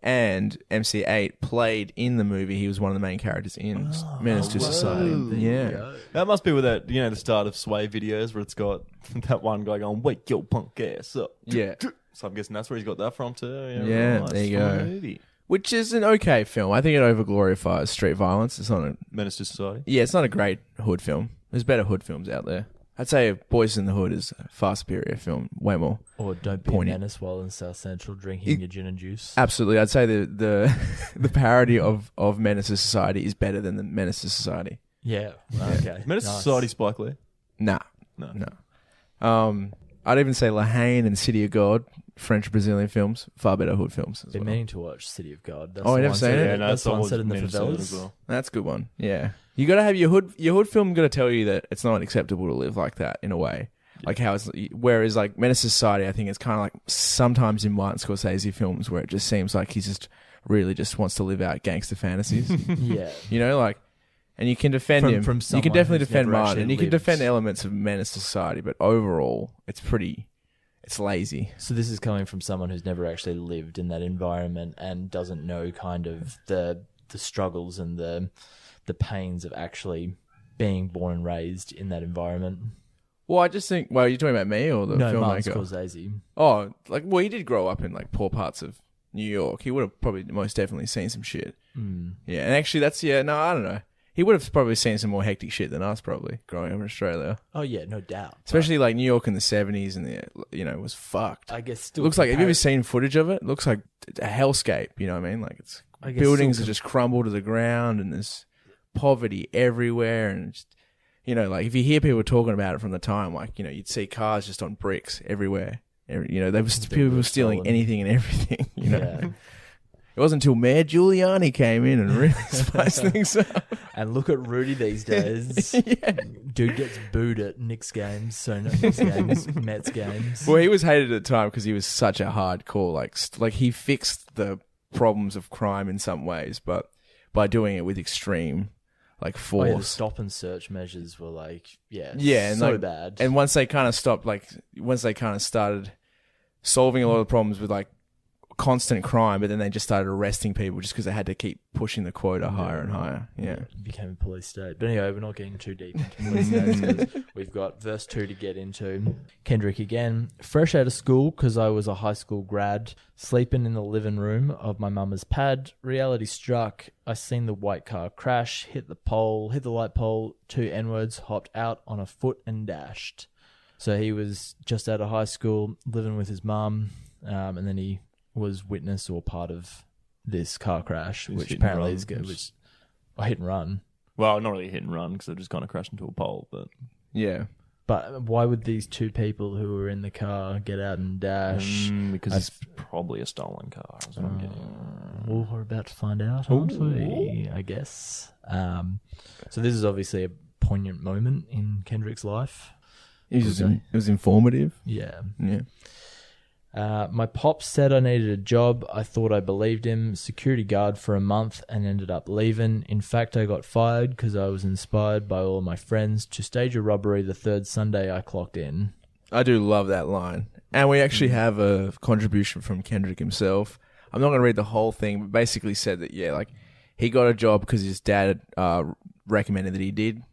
And MC8 played in the movie. He was one of the main characters in Menace to Society. There you Yeah. go. That must be with that, the start of Sway videos where it's got that one guy going, wake your punk ass up. Yeah. So I'm guessing that's where he's got that from too. Yeah, right, there you it's from go. the movie. Which is an okay film. I think it overglorifies street violence. It's not a... Menace to Society. Yeah, it's not a great hood film. There's better hood films out there. I'd say Boys in the Hood is a far superior film. Way more. Or don't be Pointy. a menace while in South Central drinking your gin and juice. Absolutely. I'd say the the parody of Menace to Society is better than the Menace to Society. Yeah. Okay. Menace to Nice. Society, Spike Lee. Nah. No. No. I'd even say Lahane and City of God, French Brazilian films, far better hood films as Been well. meaning to watch City of God. That's Oh, the you never one seen set- it? Yeah, no, that's the one always set in the meant to say that as favelas. well. That's a good one. Yeah. You got to have your hood film got to tell you that it's not acceptable to live like that in a way. Like how it's, whereas like Menace to Society, I think it's kind of like sometimes in Martin Scorsese films where it just seems like he just really just wants to live out gangster fantasies. Yeah. You know, like, and you can defend him. From You someone can definitely who's defend never Martin, actually and you can lived. defend elements of Menace to Society, but overall, it's lazy. So this is coming from someone who's never actually lived in that environment and doesn't know kind of the struggles and the pains of actually being born and raised in that environment. Well, I just think. Well, you're talking about me or the No, Martin filmmaker? Scorsese. Oh, like, well, he did grow up in like poor parts of New York. He would have probably most definitely seen some shit. Yeah, and actually, no, I don't know. He would have probably seen some more hectic shit than us, probably growing up in Australia. Oh yeah, no doubt. Especially like New York in the 70s, and it was fucked. I guess It still looks like, have you ever compar- seen footage of it? It looks like a hellscape, you know what I mean? Like it's I guess buildings still that just crumble to the ground, and there's poverty everywhere, and just, like if you hear people talking about it from the time, like, you'd see cars just on bricks everywhere. People were stealing stolen. anything and everything, Yeah. It wasn't until Mayor Giuliani came in and really spiced things up. And look at Rudy these days. Yeah. Dude gets booed at Knicks games, so no Knicks games, Mets games. Well, he was hated at the time because he was such a hardcore, like he fixed the problems of crime in some ways, but by doing it with extreme, like, Oh, force. yeah, the stop and search measures were like, and so so bad. And once they kind of stopped, once they kind of started solving a lot of problems with like constant crime, but then they just started arresting people just because they had to keep pushing the quota higher and higher. Yeah. It became a police state. But anyway, we're not getting too deep into police states because we've got verse 2 to get into. Kendrick again. Fresh out of school because I was a high school grad, sleeping in the living room of my mama's pad. Reality struck. I seen the white car crash, hit the light pole, 2 N-words, hopped out on a foot and dashed. So he was just out of high school, living with his mum, and then he was witness or part of this car crash, It's which hit and apparently run. is good. Which hit and run. Well, not really hit and run because they just kind of crashed into a pole, but Yeah. But why would these 2 people who were in the car get out and dash? because it's probably a stolen car. Is what I'm getting. Well, we're about to find out, aren't we? I guess. So this is obviously poignant moment in Kendrick's life. It was informative. Yeah. Yeah. My pops said I needed a job. I thought I believed him. Security guard for a month and ended up leaving. In fact, I got fired because I was inspired by all of my friends to stage a robbery the third Sunday I clocked in. I do love that line. And we actually have a contribution from Kendrick himself. I'm not going to read the whole thing, but basically said that, yeah, like he got a job because his dad recommended that he did.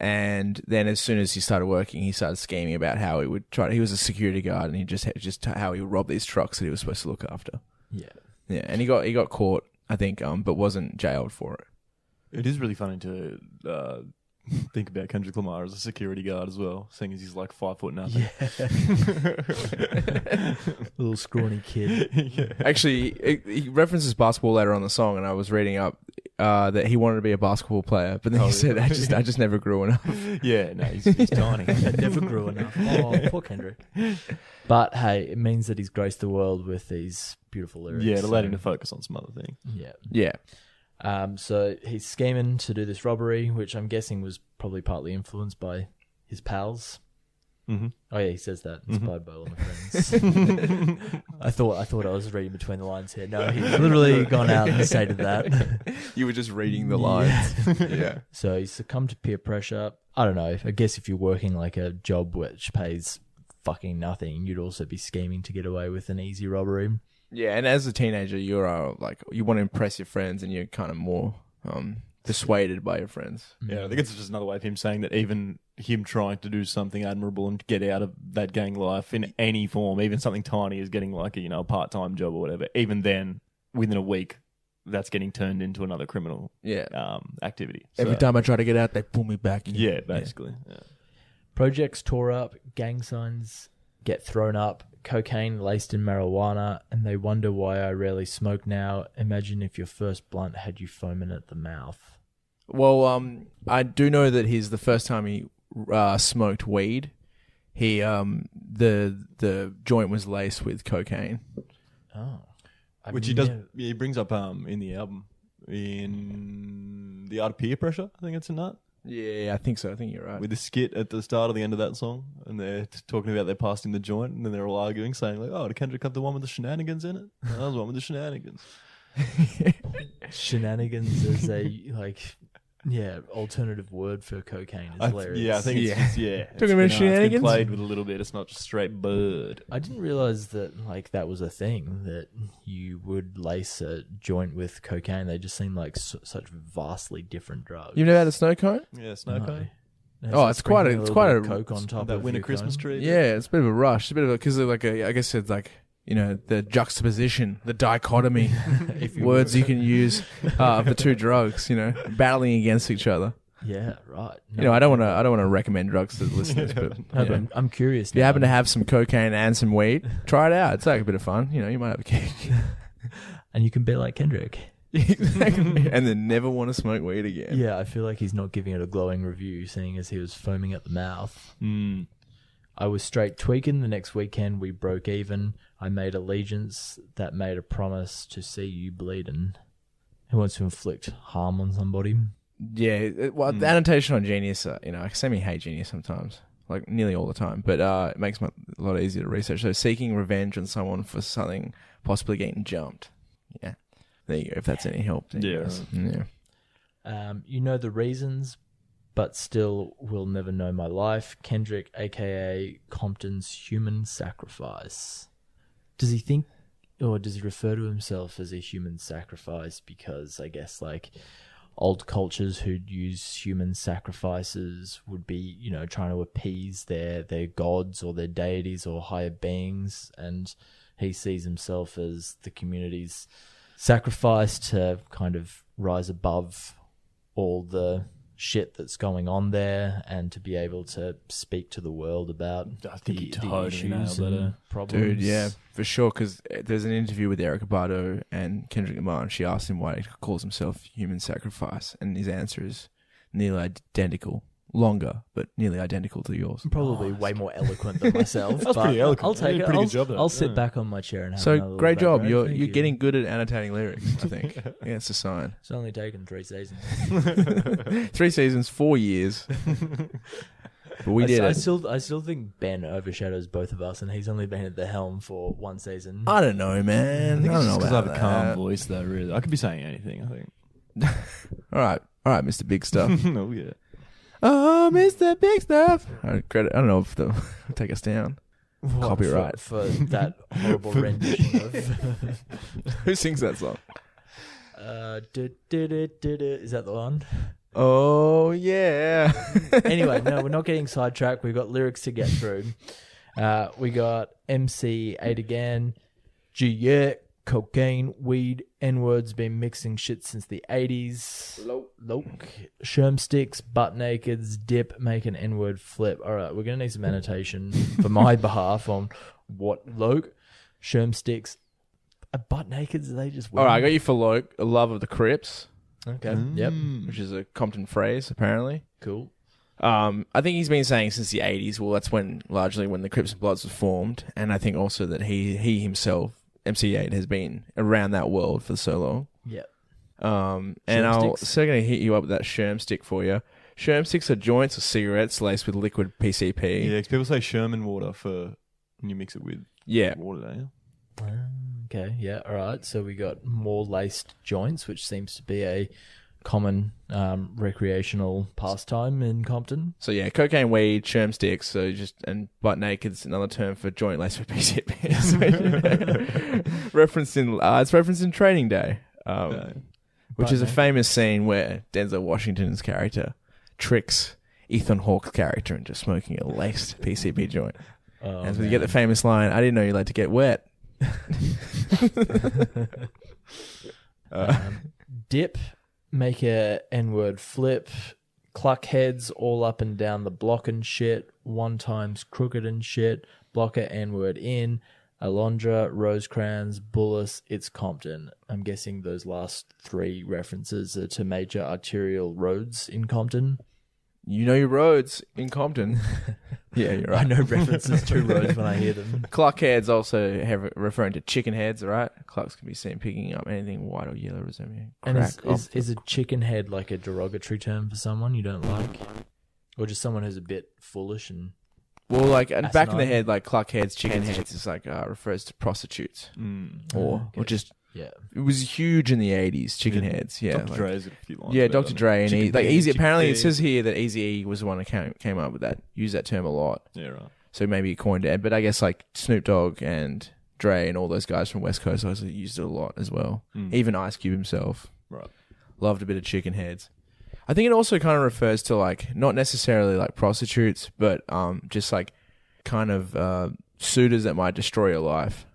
And then as soon as he started working, he started scheming about how he would try. He was a security guard, and he just how he would rob these trucks that he was supposed to look after. Yeah. Yeah, and he got caught, I think, but wasn't jailed for it. It is really funny to think about Kendrick Lamar as a security guard as well, seeing as he's like 5 foot nothing. Yeah. Little scrawny kid. Yeah. Actually, he references basketball later on in the song, and I was reading up that he wanted to be a basketball player, but then he said, "I just never grew enough." Yeah, no, he's tiny. Never grew enough. Oh, poor Kendrick. But hey, it means that he's graced the world with these beautiful lyrics. Yeah, to let him to focus on some other thing. Yeah. Yeah. So he's scheming to do this robbery, which I'm guessing was probably partly influenced by his pals. Mm-hmm. Oh yeah, he says that, inspired by all my friends. I thought I was reading between the lines here. No, he's literally gone out and stated that. You were just reading the lines. Yeah. So he succumbed to peer pressure. I don't know. I guess if you're working like a job which pays fucking nothing, you'd also be scheming to get away with an easy robbery. Yeah, and as a teenager, you're like you want to impress your friends, and you're kind of more dissuaded by your friends. Yeah, I think it's just another way of him saying that even him trying to do something admirable and get out of that gang life in any form, even something tiny as getting like a part-time job or whatever, even then, within a week, that's getting turned into another criminal activity. Every time I try to get out, they pull me back in. Yeah, basically. Yeah. Projects tore up, gang signs get thrown up, cocaine laced in marijuana, and they wonder why I rarely smoke now. Imagine if your first blunt had you foaming at the mouth. Well, I do know that the first time he smoked weed, he the joint was laced with cocaine. Oh, Which he does. He brings up in the album in The Art of Peer Pressure. I think it's in that. Yeah, I think so. I think you're right. With the skit at the start of the end of that song, and they're talking about their passing the joint, and then they're all arguing, saying like, "Oh, did Kendrick have the one with the shenanigans in it? No, that was the one with the shenanigans." Shenanigans is a alternative word for cocaine. Is hilarious. Yeah, I think it's just, Talking about shenanigans? It's been played with a little bit. It's not just straight bird. I didn't realize that that was a thing, that you would lace a joint with cocaine. They just seem like such vastly different drugs. You've never had a snow cone? Yeah, snow cone. No, It's quite a coke on top that of winter your Christmas cone. tree. Yeah, it's a bit of a rush. It's a bit of because I guess it's like the juxtaposition, the dichotomy, words you can use of the two drugs. Battling against each other. Yeah, right. I don't want to recommend drugs to the listeners, but but I'm curious. if you happen to have some cocaine and some weed, try it out. It's like a bit of fun. You might have a kick. And you can be like Kendrick. Exactly. And then never want to smoke weed again. Yeah, I feel like he's not giving it a glowing review, seeing as he was foaming at the mouth. I was straight tweaking. The next weekend we broke even. I made allegiance that made a promise to see you bleeding. Who wants to inflict harm on somebody? Yeah, the annotation on Genius, I semi-hate Genius sometimes, like nearly all the time, but it makes it a lot easier to research. So seeking revenge on someone for something possibly getting jumped. Yeah, there you go, if that's any help. Yeah. The reasons, but still will never know my life. Kendrick, a.k.a. Compton's human sacrifice. Does he think, or does he refer to himself as a human sacrifice because, I guess, old cultures who'd use human sacrifices would be, trying to appease their gods or their deities or higher beings, and he sees himself as the community's sacrifice to kind of rise above all the shit that's going on there and to be able to speak to the world about the issues and problems. Dude, yeah, for sure, because there's an interview with Erykah Badu and Kendrick Lamar, and she asked him why he calls himself human sacrifice, and his answer is nearly identical longer, but nearly identical to yours. Probably way more eloquent than myself. That's but pretty eloquent. I'll take You did it. a pretty good job there. I'll sit Yeah. back on my chair and have So another great job. Thank You're you. getting good at annotating lyrics, I think. Yeah, it's a sign. It's only taken 3 seasons. 3 seasons, 4 years. But we did I it. still think Ben overshadows both of us, and he's only been at the helm for 1 season. I don't know, man. I don't know because I about have a calm that. voice, though. Really, I could be saying anything. I think. All right, Mr. Big Stuff. Oh yeah. Oh, Mr. Big Stuff. I don't know if they'll take us down. What, Copyright. for that horrible rendition of. Who sings that song? Is that the one? Oh yeah. Anyway, no, we're not getting sidetracked. We've got lyrics to get through. We got M.A.A.d again. Yeah, cocaine, weed, N-words, been mixing shit since the 80s. Loke. Sherm sticks, butt nakeds, dip, make an N-word flip. All right, we're going to need some annotation for my behalf on what Loke, Sherm sticks, butt nakeds, are they just All right, I got you for Loke, a love of the Crips, Okay, yep, which is a Compton phrase, apparently. cool. I think he's been saying since the 80s. Well, that's largely when the Crips and Bloods was formed, and I think also that he himself, M.A.A.d, has been around that world for so long. Yep. And Sherm I'll sticks? still going to hit you up with that Sherm stick for you. Sherm sticks are joints or cigarettes laced with liquid PCP. Yeah, 'cause people say Sherman water for when you mix it with Yeah. water, don't you? Okay, yeah, all right. So we got more laced joints, which seems to be a common recreational pastime in Compton. So yeah, cocaine, weed, Sherm sticks. So and butt naked's another term for joint laced with PCP. It's referenced in Training Day, which is a famous scene where Denzel Washington's character tricks Ethan Hawke's character into smoking a laced PCP joint. Oh, And so you get the famous line, "I didn't know you like to get wet." Dip, make a N-word flip, Cluck Heads all up and down the block and shit, 1 times crooked and shit, blocker N-word in, Alondra, Rosecrans, Bullis, it's Compton. I'm guessing those last 3 references are to major arterial roads in Compton. You know your roads in Compton. Yeah, you're right. I know references to roads when I hear them. Cluck heads also referring to chicken heads, right? Clucks can be seen picking up anything white or yellow resembling And crack. is a chicken head like a derogatory term for someone you don't like? Or just someone who's a bit foolish and... Well, like back in the Asinine. head, like cluck heads, chicken heads is like refers to prostitutes, or just Yeah. it was huge in the 80s. Chicken heads, yeah, Dr. like- Dre's got a few lines. yeah, about Dr. it. Dre and Chicken like pig, Easy. chicken Apparently, it pig. says here that Eazy-E was the one that came up with that, used that term a lot. Yeah, right. So maybe he coined it, but I guess like Snoop Dogg and Dre and all those guys from West Coast also used it a lot as well. Even Ice Cube himself Right. loved a bit of chicken heads. I think it also kind of refers to like not necessarily like prostitutes, but just like kind of suitors that might destroy your life.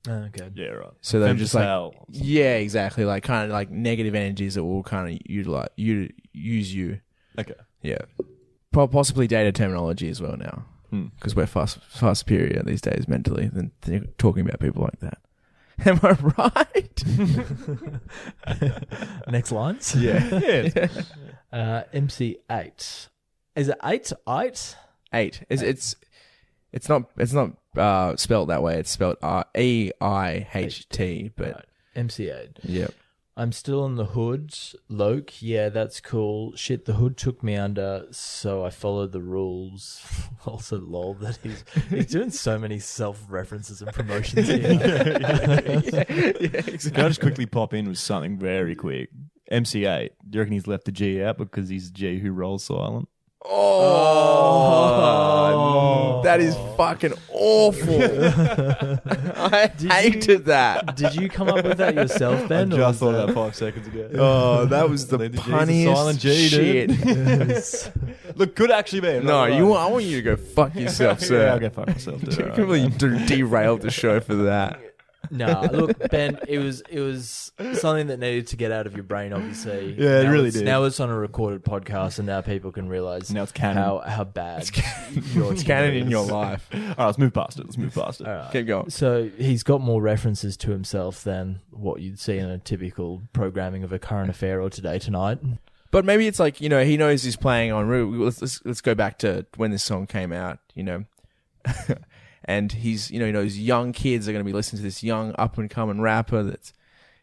Okay. Yeah, right. So they're Femme just like, fatale. yeah, exactly, like kind of like negative energies that will kind of use you. Okay. Yeah, possibly data terminology as well now, because we're far superior these days mentally than talking about people like that. Am I right? Next lines? Yeah. MC8. Is it 8? 8? 8. It's not spelled that way. It's spelled EIHT, but Right. MC8. yeah. I'm still in the hood. Loke, yeah, that's cool. Shit, the hood took me under, so I followed the rules. Also, lol, that he's doing so many self-references and promotions here. Can I just quickly pop in with something very quick? MC8. Do you reckon he's left the G out because he's a G who rolls silent? Oh, that is fucking awful. I hated that. Did you come up with that yourself, Ben? I or just was thought that 5 seconds ago. Oh, that was the Leave the G's a punniest silent G, shit. dude. Look, could actually be. No, I want you to go fuck yourself, sir. Yeah, I'll go fuck myself, dude. I can't believe you derailed the show for that. Nah, look, Ben, it was something that needed to get out of your brain, obviously. Yeah, it Now really it's- did. Now it's on a recorded podcast, and now people can realize Now it's canon. how bad It's canon in your life. All right, let's move past it. All right. Keep going. So he's got more references to himself than what you'd see in a typical programming of a current affair or Today Tonight. But maybe it's like, you know, he knows he's playing on. Let's go back to when this song came out, you know. And he's, you know, those young kids are going to be listening to this young up and coming rapper that's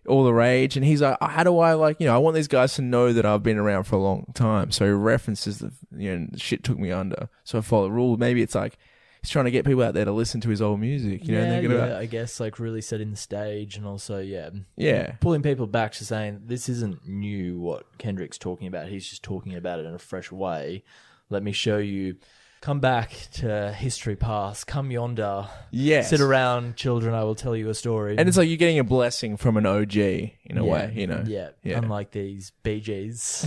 all the rage. And he's like, how do I, like, you know, I want these guys to know that I've been around for a long time. So he references the, you know, shit took me under. So I follow the rule. Maybe it's like he's trying to get people out there to listen to his old music. You know, I guess like really setting the stage and also, yeah, pulling people back to saying this isn't new what Kendrick's talking about. He's just talking about it in a fresh way. Let me show you. Come back to history past. Come yonder. Yes. Sit around, children. I will tell you a story. And it's like you're getting a blessing from an OG in a way, you know. Yeah. Unlike these BGs.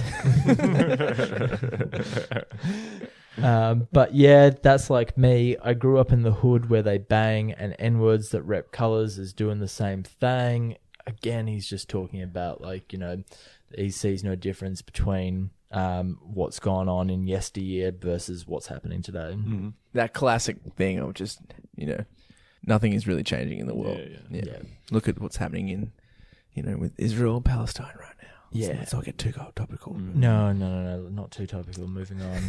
But yeah, that's like me. I grew up in the hood where they bang, and N-words that rep colors is doing the same thing. Again, he's just talking about, like, you know, he sees no difference between what's gone on in yesteryear versus what's happening today. Mm-hmm. That classic thing of just, you know, nothing is really changing in the world. Yeah. Look at what's happening in, you know, with Israel and Palestine right now. Let's not get too topical. No, not too topical. Moving on.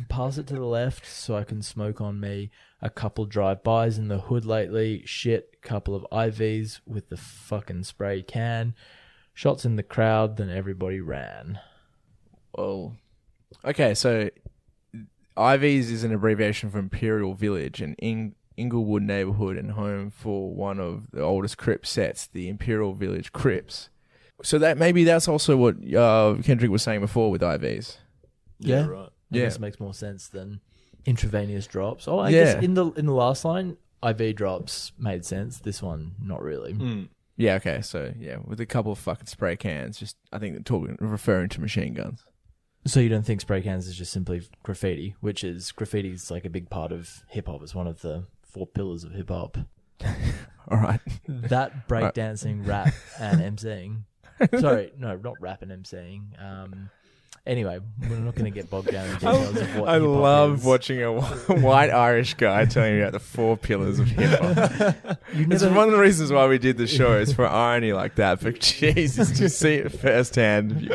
Pass it to the left so I can smoke on me. A couple drive-bys in the hood lately. Shit, couple of IVs with the fucking spray can. Shots in the crowd, then everybody ran. Well, okay, so IVs is an abbreviation for Imperial Village, an Inglewood neighborhood and home for one of the oldest Crips sets, the Imperial Village Crips. So that maybe that's also what Kendrick was saying before with IVs. Yeah, right. I guess it makes more sense than intravenous drops. Oh, I guess in the last line, IV drops made sense. This one, not really. Yeah, okay, so yeah, with a couple of fucking spray cans, just I think they're referring to machine guns. So you don't think spray cans is just simply graffiti, which is graffiti's like a big part of hip hop. It's one of the 4 pillars of hip hop. All right. That breakdancing, rap, and MCing. Sorry, no, not rap and MCing. Anyway, we're not going to get bogged down in details of what I hip-hop love is. watching a white Irish guy telling you about the 4 pillars of hip hop. It's never- one of the reasons why we did the show is for irony like that. But Jesus, to see it firsthand,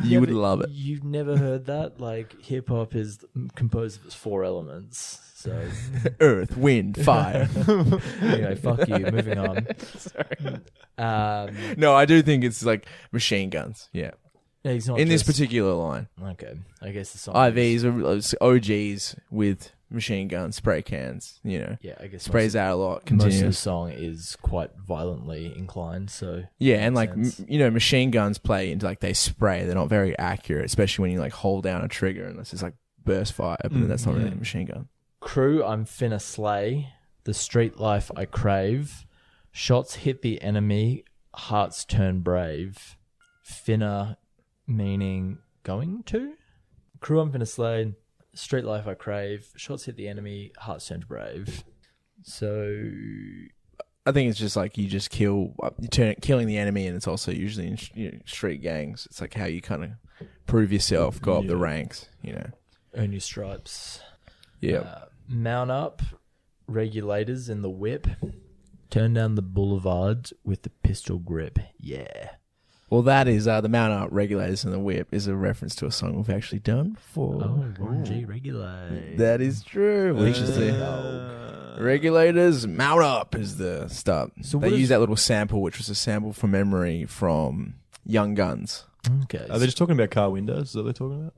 you would love it. You've never heard that? Like, hip hop is composed of its 4 elements. So, Earth, wind, fire. anyway, fuck you. Moving on. Sorry. No, I do think it's like machine guns. Yeah. No, he's not In this just- particular line. Okay, I guess the song. IVs are OGs with machine guns, spray cans, you know. Yeah, I guess Sprays out a lot, most of the continuous. song is quite violently inclined. So Yeah, and like, sense. you know, machine guns play into like they spray. They're not very accurate, especially when you like hold down a trigger unless it's like burst fire, but then that's not really a machine gun. Crew, I'm finna slay. The street life I crave. Shots hit the enemy. Hearts turn brave. Finna meaning going to. Crew, I'm finna slay. Street life I crave. Shots hit the enemy. Hearts turn brave. So I think it's just like you just killing the enemy, and it's also usually in street gangs. It's like how you kind of prove yourself, go up the ranks, you know. earn your stripes. Yeah. Mount up. Regulators in the whip. Turn down the boulevard with the pistol grip. Yeah. Well, that is the Mount Up Regulators in the Whip is a reference to a song we've actually done before. Oh, Warren G. Regulate. That is true. Which is the Regulators Mount Up is the start. So they use that little sample, which was a sample from memory from Young Guns. Okay. Are they just talking about car windows? Is that what they're talking about?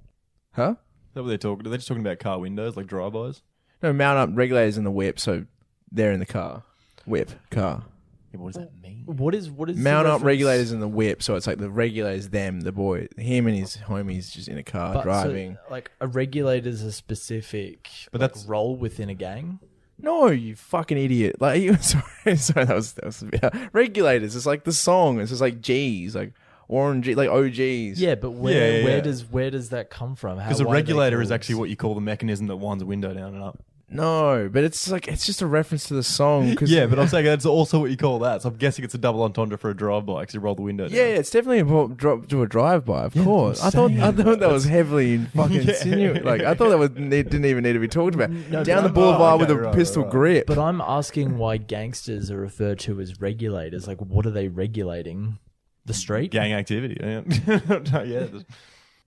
Huh? Is that what they're talking? Are they just talking about car windows, like drive-bys? No, Mount Up Regulators in the Whip, so they're in the car. Whip, car. Yeah, what does that mean? What is Mount Up Regulators in the Whip, so it's like the regulators, them, the boy, him and his homies just in a car driving. So, like, a regulator is a specific that's role within a gang. No, you fucking idiot! Like, sorry, that was regulators. It's like the song. It's just like G's, like orange, like OGs. Yeah, but where does that come from? Because a regulator is actually what you call the mechanism that winds a window down and up. No, but it's just a reference to the song. Yeah, but I'm saying that's also what you call that. So I'm guessing it's a double entendre for a drive-by because you roll the window down. Yeah, it's definitely a drive-by, of course. I thought that was heavily fucking insinuating. Like, I thought that didn't even need to be talked about. No, down the boulevard with a pistol grip. But I'm asking why gangsters are referred to as regulators. Like, what are they regulating? The street? Gang activity. Yeah.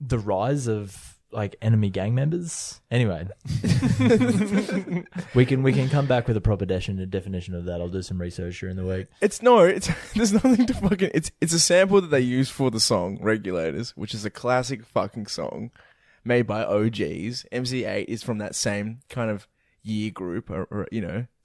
the rise of like enemy gang members. Anyway, we can come back with a proper definition of that. I'll do some research during the week. There's nothing to fucking. It's a sample that they use for the song "Regulators," which is a classic fucking song made by OGs. MC8 is from that same kind of year group, or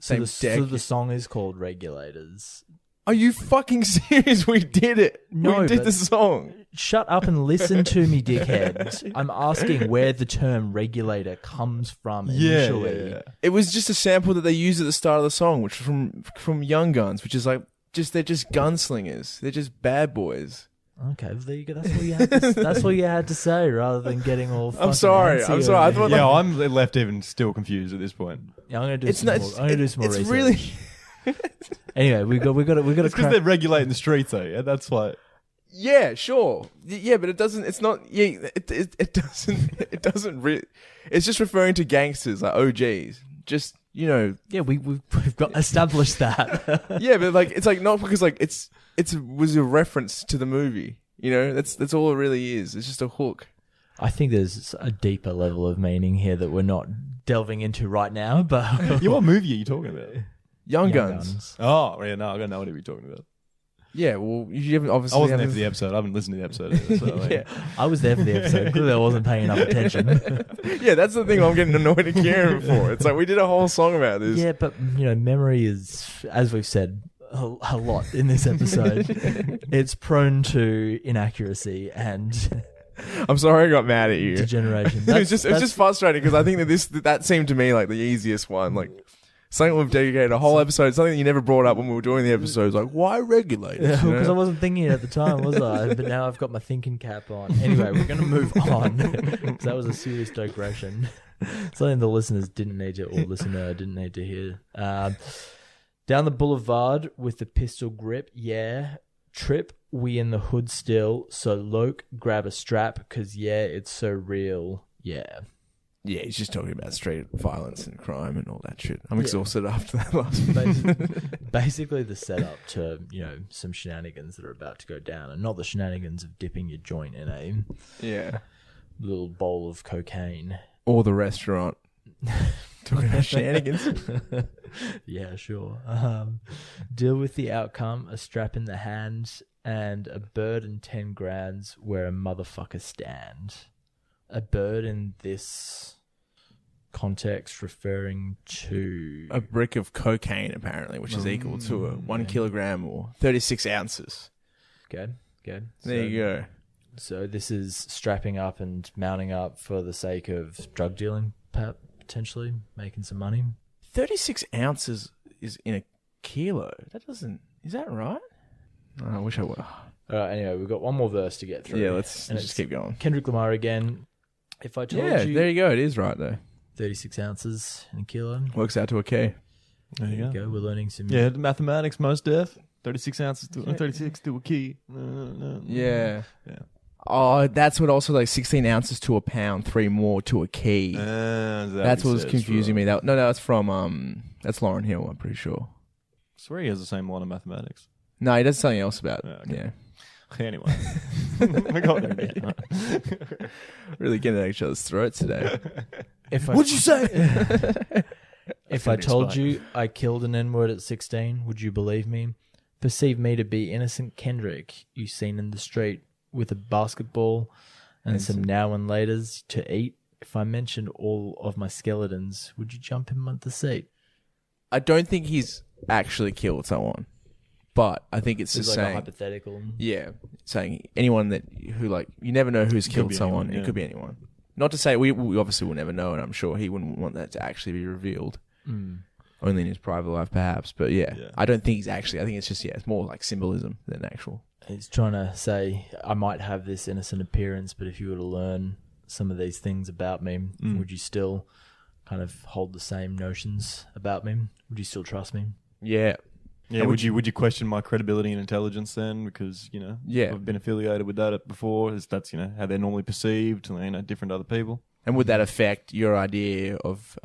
same deck. So the song is called "Regulators." Are you fucking serious? We did it. No, we did the song. Shut up and listen to me, dickhead. I'm asking where the term regulator comes from initially. Yeah. It was just a sample that they used at the start of the song, which was from Young Guns, which is like they're just gunslingers. They're just bad boys. Okay, well, there you go. That's what you had to say, rather than getting all. I'm sorry. I thought. I'm left even still confused at this point. Yeah, I'm gonna do some more research. Really. Anyway, we got It's because they're regulating the streets, though. Yeah, that's why. Yeah, sure. Yeah, but it doesn't. It's not. Yeah, it doesn't. It doesn't really. It's just referring to gangsters like OGs. Just Yeah, we've got established that. Yeah, but like it's like not because like it was a reference to the movie. That's all it really is. It's just a hook. I think there's a deeper level of meaning here that we're not delving into right now. But What movie are you talking about? Young Guns. Oh, yeah, no, I don't know what you're talking about. Yeah, well, you haven't obviously. I wasn't there for the episode. I haven't listened to the episode either, so, yeah, I was there for the episode. Clearly, I wasn't paying enough attention. Yeah, that's the thing I'm getting annoyed at Kieran for. It's like we did a whole song about this. Yeah, but memory is, as we've said a lot in this episode, it's prone to inaccuracy and. I'm sorry I got mad at you. Degeneration. It was just frustrating because I think that seemed to me like the easiest one. Like. Something we've dedicated a whole episode, something that you never brought up when we were doing the episodes, like, why regulators? Because I wasn't thinking it at the time, was I? But now I've got my thinking cap on. Anyway, we're going to move on. Because that was a serious digression. Something the listeners didn't need to, or listener didn't need to hear. Down the boulevard with the pistol grip, yeah. Trip, we in the hood still. So Loke, grab a strap, because, yeah, it's so real. Yeah. Yeah, he's just talking about street violence and crime and all that shit. I'm exhausted after that last Basically the setup to, some shenanigans that are about to go down. And not the shenanigans of dipping your joint in a little bowl of cocaine. Or the restaurant. Talking about shenanigans. Yeah, sure. Deal with the outcome, a strap in the hand, and a bird and 10 grands where a motherfucker stand. A bird in this context referring to a brick of cocaine, apparently, which is equal to 1 kilogram or 36 ounces. Okay. There you go. So this is strapping up and mounting up for the sake of drug dealing, potentially making some money. 36 ounces is in a kilo. Is that right? Oh, I wish I were. All right. Anyway, we've got one more verse to get through. Yeah, let's just keep going. Kendrick Lamar again. If I told you... there you go. It is right, though. 36 ounces in a kilo. Works out to a K. There you go. We're learning some... Yeah, the mathematics, most def. 36 ounces to 36 to a key. Yeah. Oh, that's what also, like, 16 ounces to a pound, 3 more to a key. That's what was confusing me. No, that's from... That's Lauryn Hill, I'm pretty sure. I swear he has the same line of mathematics. No, he does something else about it. Okay. Yeah. Anyway, I got there again. Really getting at each other's throats today. What'd you say? If I told you I killed an N-word at 16, would you believe me? Perceive me to be innocent Kendrick you seen in the street with a basketball and some now and laters to eat. If I mentioned all of my skeletons, would you jump in the seat? I don't think he's actually killed someone. But I think it's just like saying... a hypothetical. Yeah. Saying anyone who you never know who's killed someone. Anyone, yeah. It could be anyone. Not to say... We obviously will never know, and I'm sure he wouldn't want that to actually be revealed. Only in his private life, perhaps. But yeah, I don't think he's actually... I think it's just, it's more like symbolism than actual. He's trying to say, I might have this innocent appearance, but if you were to learn some of these things about me, would you still kind of hold the same notions about me? Would you still trust me? Yeah. Yeah, would you question my credibility and intelligence then? Because, I've been affiliated with that before. That's, how they're normally perceived, different to other people. And would that affect your idea of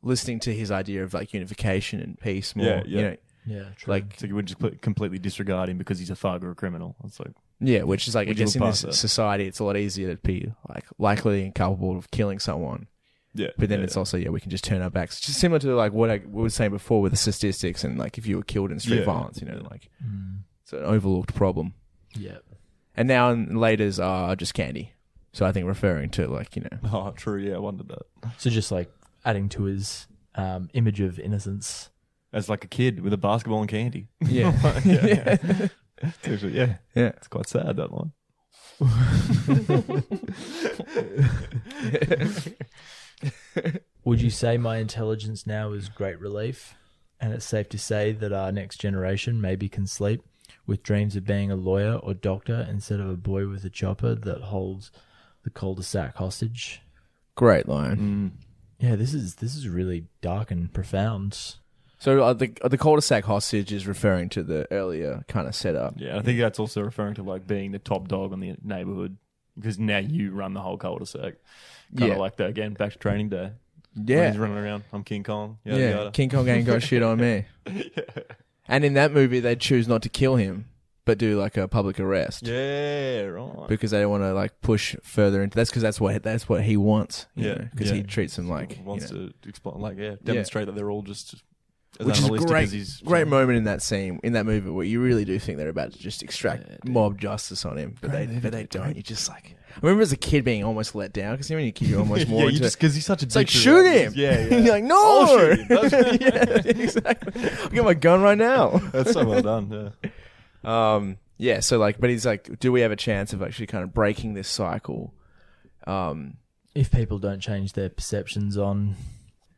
listening to his idea of like unification and peace more? Yeah. Yeah, true. Like, So you wouldn't just completely disregard him because he's a thug or a criminal. It's like, yeah, which is like, I Would you guess look in this past that? society, it's a lot easier to be like likely and culpable of killing someone. yeah. But then yeah, it's also, we can just turn our backs. It's just similar to like what I was saying before with the statistics and like if you were killed in street Yeah. violence, like it's an overlooked problem. Yeah. And now laters are just candy. So I think referring to like, Oh, true. Yeah, I wondered that. So just like adding to his image of innocence. As like a kid with a basketball and candy. yeah. yeah. It's actually, yeah. Yeah. It's quite sad, that line. Would you say my intelligence now is great relief? And it's safe to say that our next generation maybe can sleep with dreams of being a lawyer or doctor instead of a boy with a chopper that holds the cul-de-sac hostage. Great line. Yeah, this is really dark and profound. So the cul-de-sac hostage is referring to the earlier kind of setup. Yeah, I think that's also referring to like being the top dog in the neighborhood because now you run the whole cul-de-sac. Kind of like that again, back to Training Day. Yeah. When he's running around, I'm King Kong. Yada, Yeah, yada. King Kong ain't got shit on me. And in that movie, they choose not to kill him, but do like a public arrest. Yeah, right. Because they don't want to like push further into. That's because that's what he wants. Yeah, because yeah. he treats them like wants to explain, like, demonstrate that they're all just as which is a animalistic as he's great moment in that scene, in that movie, where you really do think they're about to just extract mob justice on him, but they don't. You just like, I remember as a kid being almost let down because when you're a kid, you're almost more. yeah, into, you just because he's such a. it's like dick to shoot that. him. Yeah, yeah. You're like no. I'll shoot him. yeah, exactly. I'll get my gun right now. That's so well done. Yeah. Yeah. So like, but he's like, do we have a chance of actually kind of breaking this cycle? If people don't change their perceptions on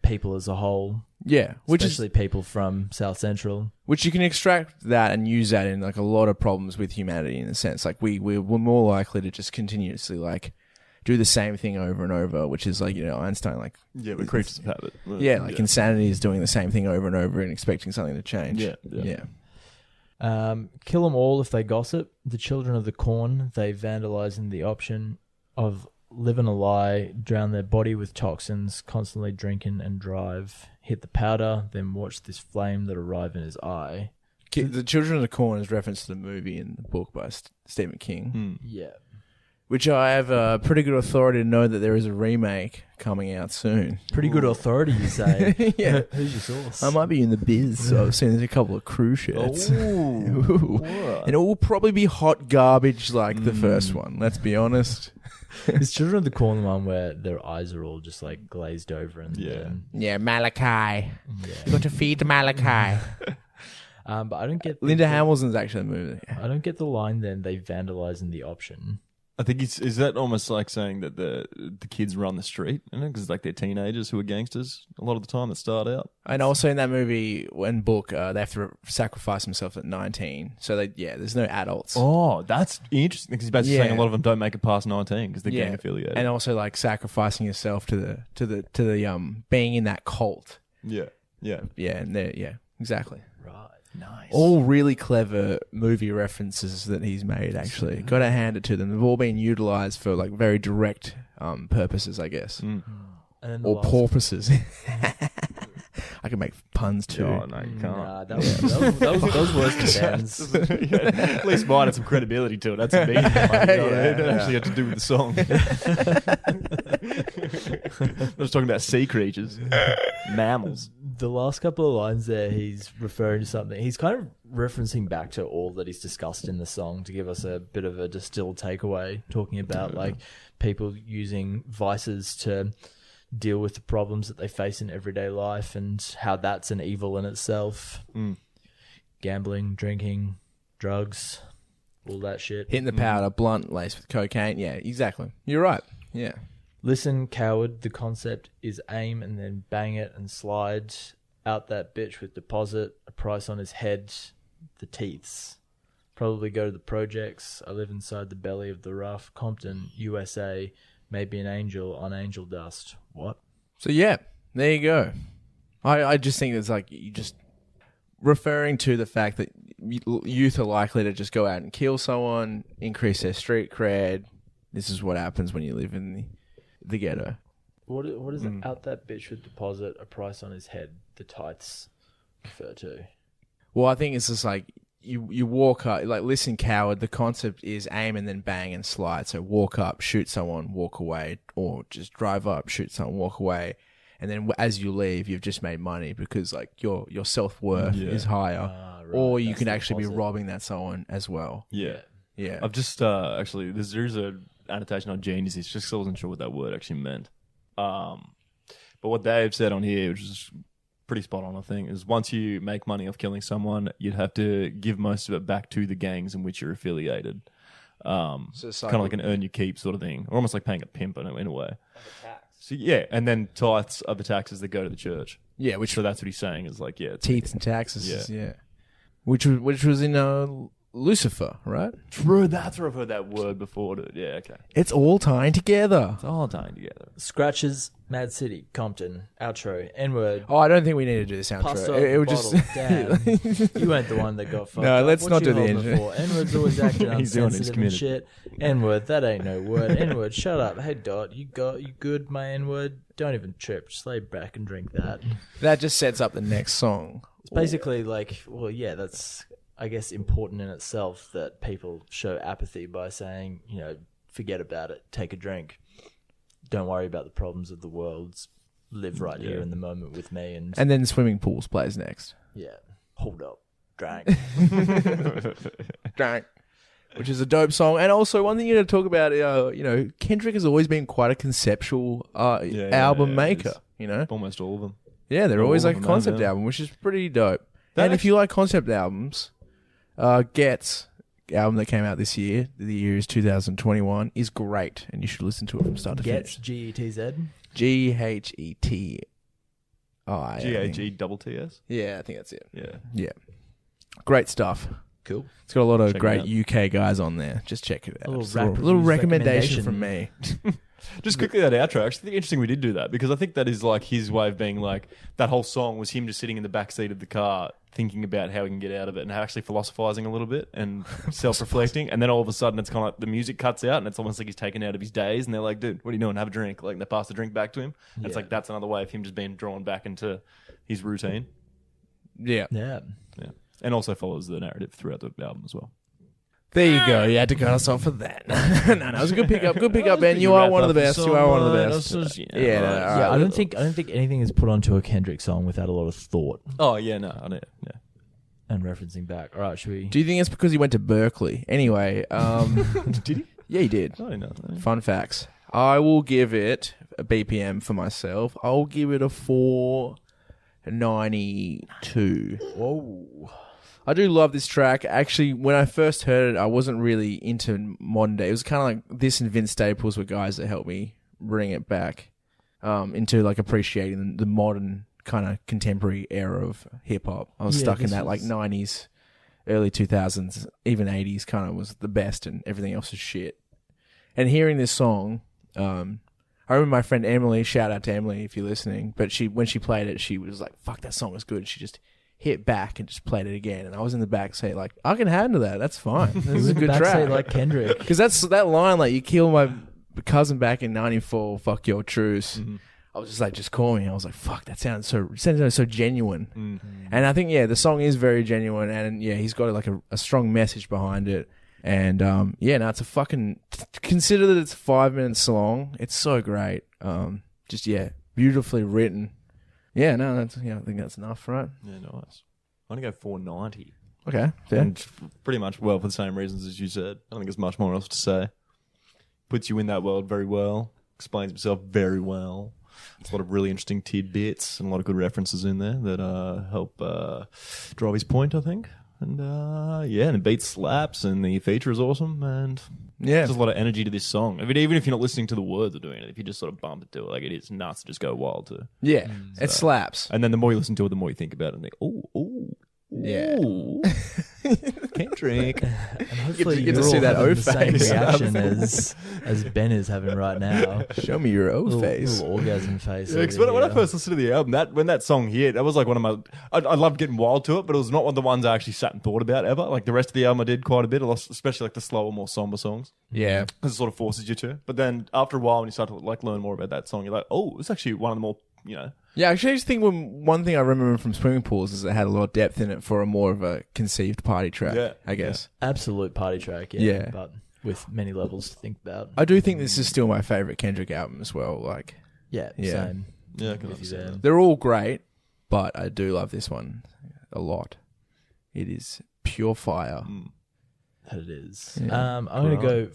people as a whole, Yeah, especially people from South Central. Which you can extract that and use that in like a lot of problems with humanity in a sense. Like we're more likely to just continuously like do the same thing over and over, which is like, Einstein, like, Yeah, we're creatures of habit. yeah, like insanity is doing the same thing over and over and expecting something to change. Yeah. Kill them all if they gossip. The children of the corn, they vandalizing the option of living a lie, drown their body with toxins, constantly drinking and drive, hit the powder, then watch this flame that arrive in his eye. The Children of the Corn is reference to the movie in the book by Stephen King, Yeah. which I have a pretty good authority to know that there is a remake coming out soon. Pretty good authority, you say. Yeah. Who's your source? I might be in the biz, so I've seen there's a couple of crew shirts. Ooh. And it will probably be hot garbage like the first one, let's be honest. Is Children of the Corn the one where their eyes are all just like glazed over and Yeah, Malachi. yeah. You got to feed Malachi. But I don't get Linda Hamilton's actually in the movie. I don't get the line. Then they vandalizing the option. I think is that almost like saying that the kids run the street, because like they're teenagers who are gangsters a lot of the time that start out. And also in that movie and book, they have to sacrifice themselves at 19. So there's no adults. Oh, that's interesting because he's basically saying a lot of them don't make it past 19 because they're gang affiliated. And also like sacrificing yourself to the being in that cult. Yeah. Yeah, and exactly. Right. Nice. All really clever movie references that he's made, actually. Got to hand it to them. They've all been utilized for like very direct purposes, I guess. And then the Or last- porpoises. I can make puns too. Oh, no, you can't. Nah, that was worse than Dan's. At least mine had some credibility to it. That's a big one. It don't actually have to do with the song. I was talking about sea creatures, mammals. The last couple of lines there, he's referring to something. He's kind of referencing back to all that he's discussed in the song to give us a bit of a distilled takeaway, talking about like people using vices to deal with the problems that they face in everyday life and how that's an evil in itself. Gambling, drinking, drugs, all that shit. Hitting the powder, blunt, laced with cocaine. Yeah, exactly. You're right. Yeah. Listen, coward, the concept is aim and then bang it and slide out that bitch with deposit, a price on his head, the teeths. Probably go to the projects. I live inside the belly of the rough. Compton, USA, maybe an angel on angel dust. What? So yeah, there you go. I just think it's like you just referring to the fact that youth are likely to just go out and kill someone, increase their street cred. This is what happens when you live in the ghetto. What is it? Out that bitch with deposit, a price on his head, the tithes refer to. Well, I think it's just like you walk up, like listen, coward. The concept is aim and then bang and slide. So walk up, shoot someone, walk away, or just drive up, shoot someone, walk away, and then as you leave, you've just made money because like your self worth is higher, Right, or you that's can the actually be deposit. robbing that someone as well. Yeah. Yeah, I've just actually there's a annotation on Genius. It's just 'cause I wasn't sure what that word actually meant. But what Dave said on here, which is pretty spot on, I think, is once you make money off killing someone, you'd have to give most of it back to the gangs in which you're affiliated. so it's Kind of like an earn you keep sort of thing, or almost like paying a pimp in a way. So yeah, and then tithes are the taxes that go to the church. yeah, which So that's what he's saying is like, yeah, it's teeth and taxes. Yeah. Yeah, which was in Lucifer, right? true. That's where I've heard that word before. Dude. Yeah, okay. It's all tying together. It's all tying together. Scratches, Mad City, Compton, outro, N-word. Oh, I don't think we need to do this Pass outro. up It would bottle. just Damn. You weren't the one that got fucked No, up. let's What not you do the holding it intro. for? N-word's always acting He's doing it, he's unsensitive and committed. shit. N-word, that ain't no word. N-word, shut up. Hey, Dot, you good, my N-word? Don't even trip. Just lay back and drink that. that just sets up the next song. It's basically like, well, yeah, that's, I guess, important in itself that people show apathy by saying, you know, forget about it, take a drink. Don't worry about the problems of the world. Live right here in the moment with me. And And then Swimming Pools plays next. yeah, hold up, drink. Dang. Which is a dope song. And also, one thing you got to talk about, Kendrick has always been quite a conceptual album yeah, maker, it is. you know? Almost all of them. Yeah, they're All always of like a them, concept yeah. album, which is pretty dope. That And if you like concept albums, Get's album that came out this year, the year is 2021, is great. And you should listen to it from start to Gets finish. G-E-T-Z. Ghetti. GAGTTS. Yeah, I think that's it. Yeah. Yeah. Great stuff. Cool. It's got a lot of Check it great out. UK guys on there. Just check it out. A little Just rap little reviews recommendation from me. Just quickly that outro. I actually think interesting we did do that because I think that is like his way of being like that whole song was him just sitting in the back seat of the car thinking about how he can get out of it and actually philosophizing a little bit and self-reflecting, and then all of a sudden it's kind of like the music cuts out and it's almost like he's taken out of his days and they're like, dude, what are you doing? Have a drink. Like they pass the drink back to him. And it's like that's another way of him just being drawn back into his routine. Yeah. Yeah. Yeah. And also follows the narrative throughout the album as well. There you go. You had to cut us off for that. No, it was a good pickup. Good pickup, Ben. You are one of the best. You are one of the best. Yeah, no, all Yeah, right. I don't think anything is put onto a Kendrick song without a lot of thought Oh, yeah, no. I know. Yeah. and referencing back. All right, should we? Do you think it's because he went to Berkeley? Anyway, Did he? yeah, he did. I don't know. Fun facts. I will give it a BPM for myself. I'll give it a 492. Whoa. I do love this track. Actually, when I first heard it, I wasn't really into modern day. It was kind of like this and Vince Staples were guys that helped me bring it back into like appreciating the modern kind of contemporary era of hip hop. I was stuck in that like 90s, early 2000s, even 80s kind of was the best and everything else is shit. And hearing this song, I remember my friend Emily, shout out to Emily if you're listening, but when she played it, she was like, fuck, that song was good. She just hit back and just played it again. And I was in the back saying like, I can handle that. That's fine. This is a good track. like Kendrick. Because that's that line, like, you kill my cousin back in 94, fuck your truce. Mm-hmm. I was just like, just call me. I was like, fuck, that sounds so genuine. And I think, yeah, the song is very genuine. And yeah, he's got like a strong message behind it. And yeah, no, it's a fucking, consider that it's 5 minutes long. It's so great. Just, yeah, beautifully written. Yeah, no, I think that's enough, right? Yeah, nice. I'm going to go 490. Okay, fair. And pretty much, well, for the same reasons as you said. I don't think there's much more else to say. Puts you in that world very well. Explains himself very well. There's a lot of really interesting tidbits and a lot of good references in there that help drive his point, I think. And yeah, and the beat slaps and the feature is awesome. And Yeah. there's a lot of energy to this song. I mean, even if you're not listening to the words or doing it, if you just sort of bump into it, like it is nuts to just go wild to. Yeah, it slaps. And then the more you listen to it, the more you think about it and think, ooh, Yeah. ooh. Kendrick. And hopefully You get to you're see all that having O the same face. reaction as Ben is having right now. Show me your O face. Little orgasm face. Yeah, 'cause over when I here. first listened to the album, when that song hit, that was like one of my. I loved getting wild to it, but it was not one of the ones I actually sat and thought about ever. Like the rest of the album, I did quite a bit, especially like the slower, more somber songs, Yeah. because it sort of forces you to. But then after a while, when you start to like learn more about that song, you're like, oh, it's actually one of the more Yeah, actually, I just think one thing I remember from Swimming Pools is it had a lot of depth in it for a more of a conceived party track, Yeah. I guess. Absolute party track, Yeah. but with many levels to think about. I do think this is still my favourite Kendrick album as well. Like, Yeah, Yeah. same. Yeah, I can With you understand there. that. they're all great, but I do love this one a lot. It is pure fire. Mm. That it is. Yeah. I'm going to Right. go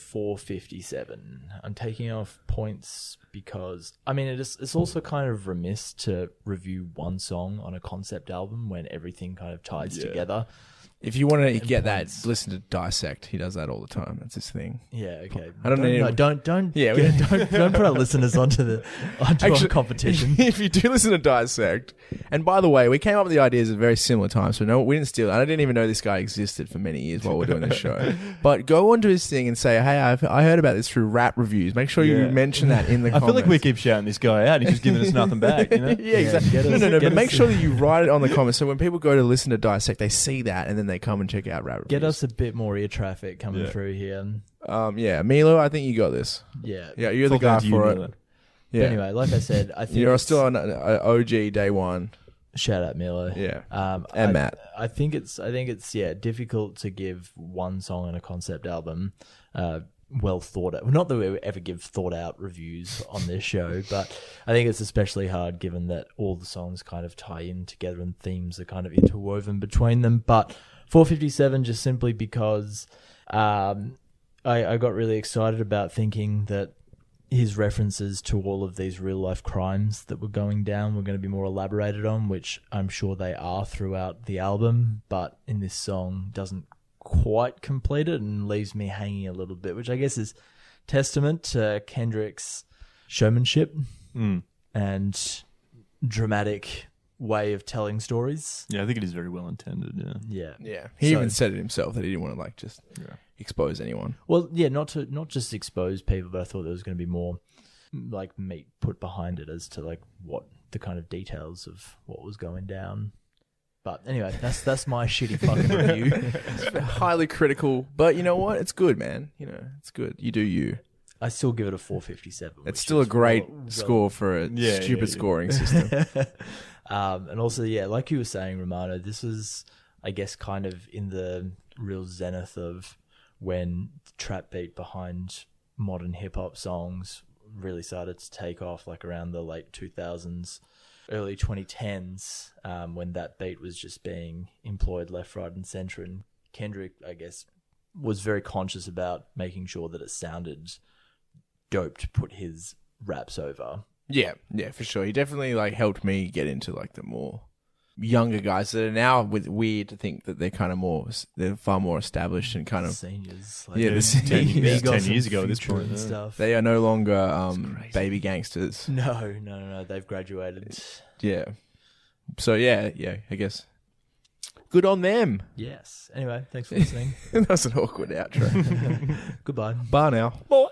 457. I'm taking off points because, I mean, it's also kind of remiss to review one song on a concept album when everything kind of ties Yeah. together. If you want to And get points. that, listen to Dissect. He does that all the time. That's his thing. Yeah, okay. I don't know. Don't Yeah, don't put our listeners onto our competition. If you do listen to Dissect, and by the way, we came up with the ideas at very similar times, so no, we didn't steal it. I didn't even know this guy existed for many years while we're doing this show. But go onto his thing and say, hey, I heard about this through rap reviews. Make sure you Yeah. mention that in the I comments. feel like we keep shouting this guy out. He's just giving us nothing back. You know? Yeah, exactly. get us- No, get but make us- sure that you write it on the comments so when people go to listen to Dissect, they see that and then they come and check out rap reviews. Get us a bit more ear traffic coming Yeah. through here. Yeah, Milo, I think you got this. Yeah. Yeah, you're the Full guy down to you, for Milo. it. But Yeah. anyway, like I said, I think You're it's- still an OG day one. shout out Milo. Yeah. And Matt. I think it's difficult to give one song on a concept album well thought out. Well, not that we ever give thought out reviews on this show, but I think it's especially hard given that all the songs kind of tie in together and themes are kind of interwoven between them. But 457 just simply because I got really excited about thinking that his references to all of these real life crimes that were going down were going to be more elaborated on, which I'm sure they are throughout the album, but in this song doesn't quite complete it and leaves me hanging a little bit, which I guess is testament to Kendrick's showmanship Mm. and dramatic way of telling stories. Yeah, I think it is very well intended. Yeah. Yeah. Yeah. He So- even said it himself that he didn't want to just Yeah. expose anyone. Well, yeah, not just expose people, but I thought there was going to be more like meat put behind it as to like what the kind of details of what was going down. But anyway, that's my shitty fucking review. It's highly critical, but you know what? It's good, man. You know, it's good. You do you. I still give it a 457. It's which still a is great rel- score for a Yeah, stupid yeah. scoring system. And also, yeah, like you were saying, Romano, this was, I guess, kind of in the real zenith of when the trap beat behind modern hip hop songs really started to take off, like around the late 2000s, early 2010s, when that beat was just being employed left, right, and center. And Kendrick, I guess, was very conscious about making sure that it sounded dope to put his raps over. Yeah, for sure. He definitely like helped me get into like the more younger guys that are now weird to think that they're kind of they're far more established and kind of Seniors, like Yeah, the seniors. Migos 10 and years ago at this Future point, and yeah. stuff. they are no longer crazy. baby gangsters. No, they've graduated. Yeah. So yeah, I guess. Good on them. Yes. Anyway, thanks for listening. That's an awkward outro. Goodbye. Bye now. Bye.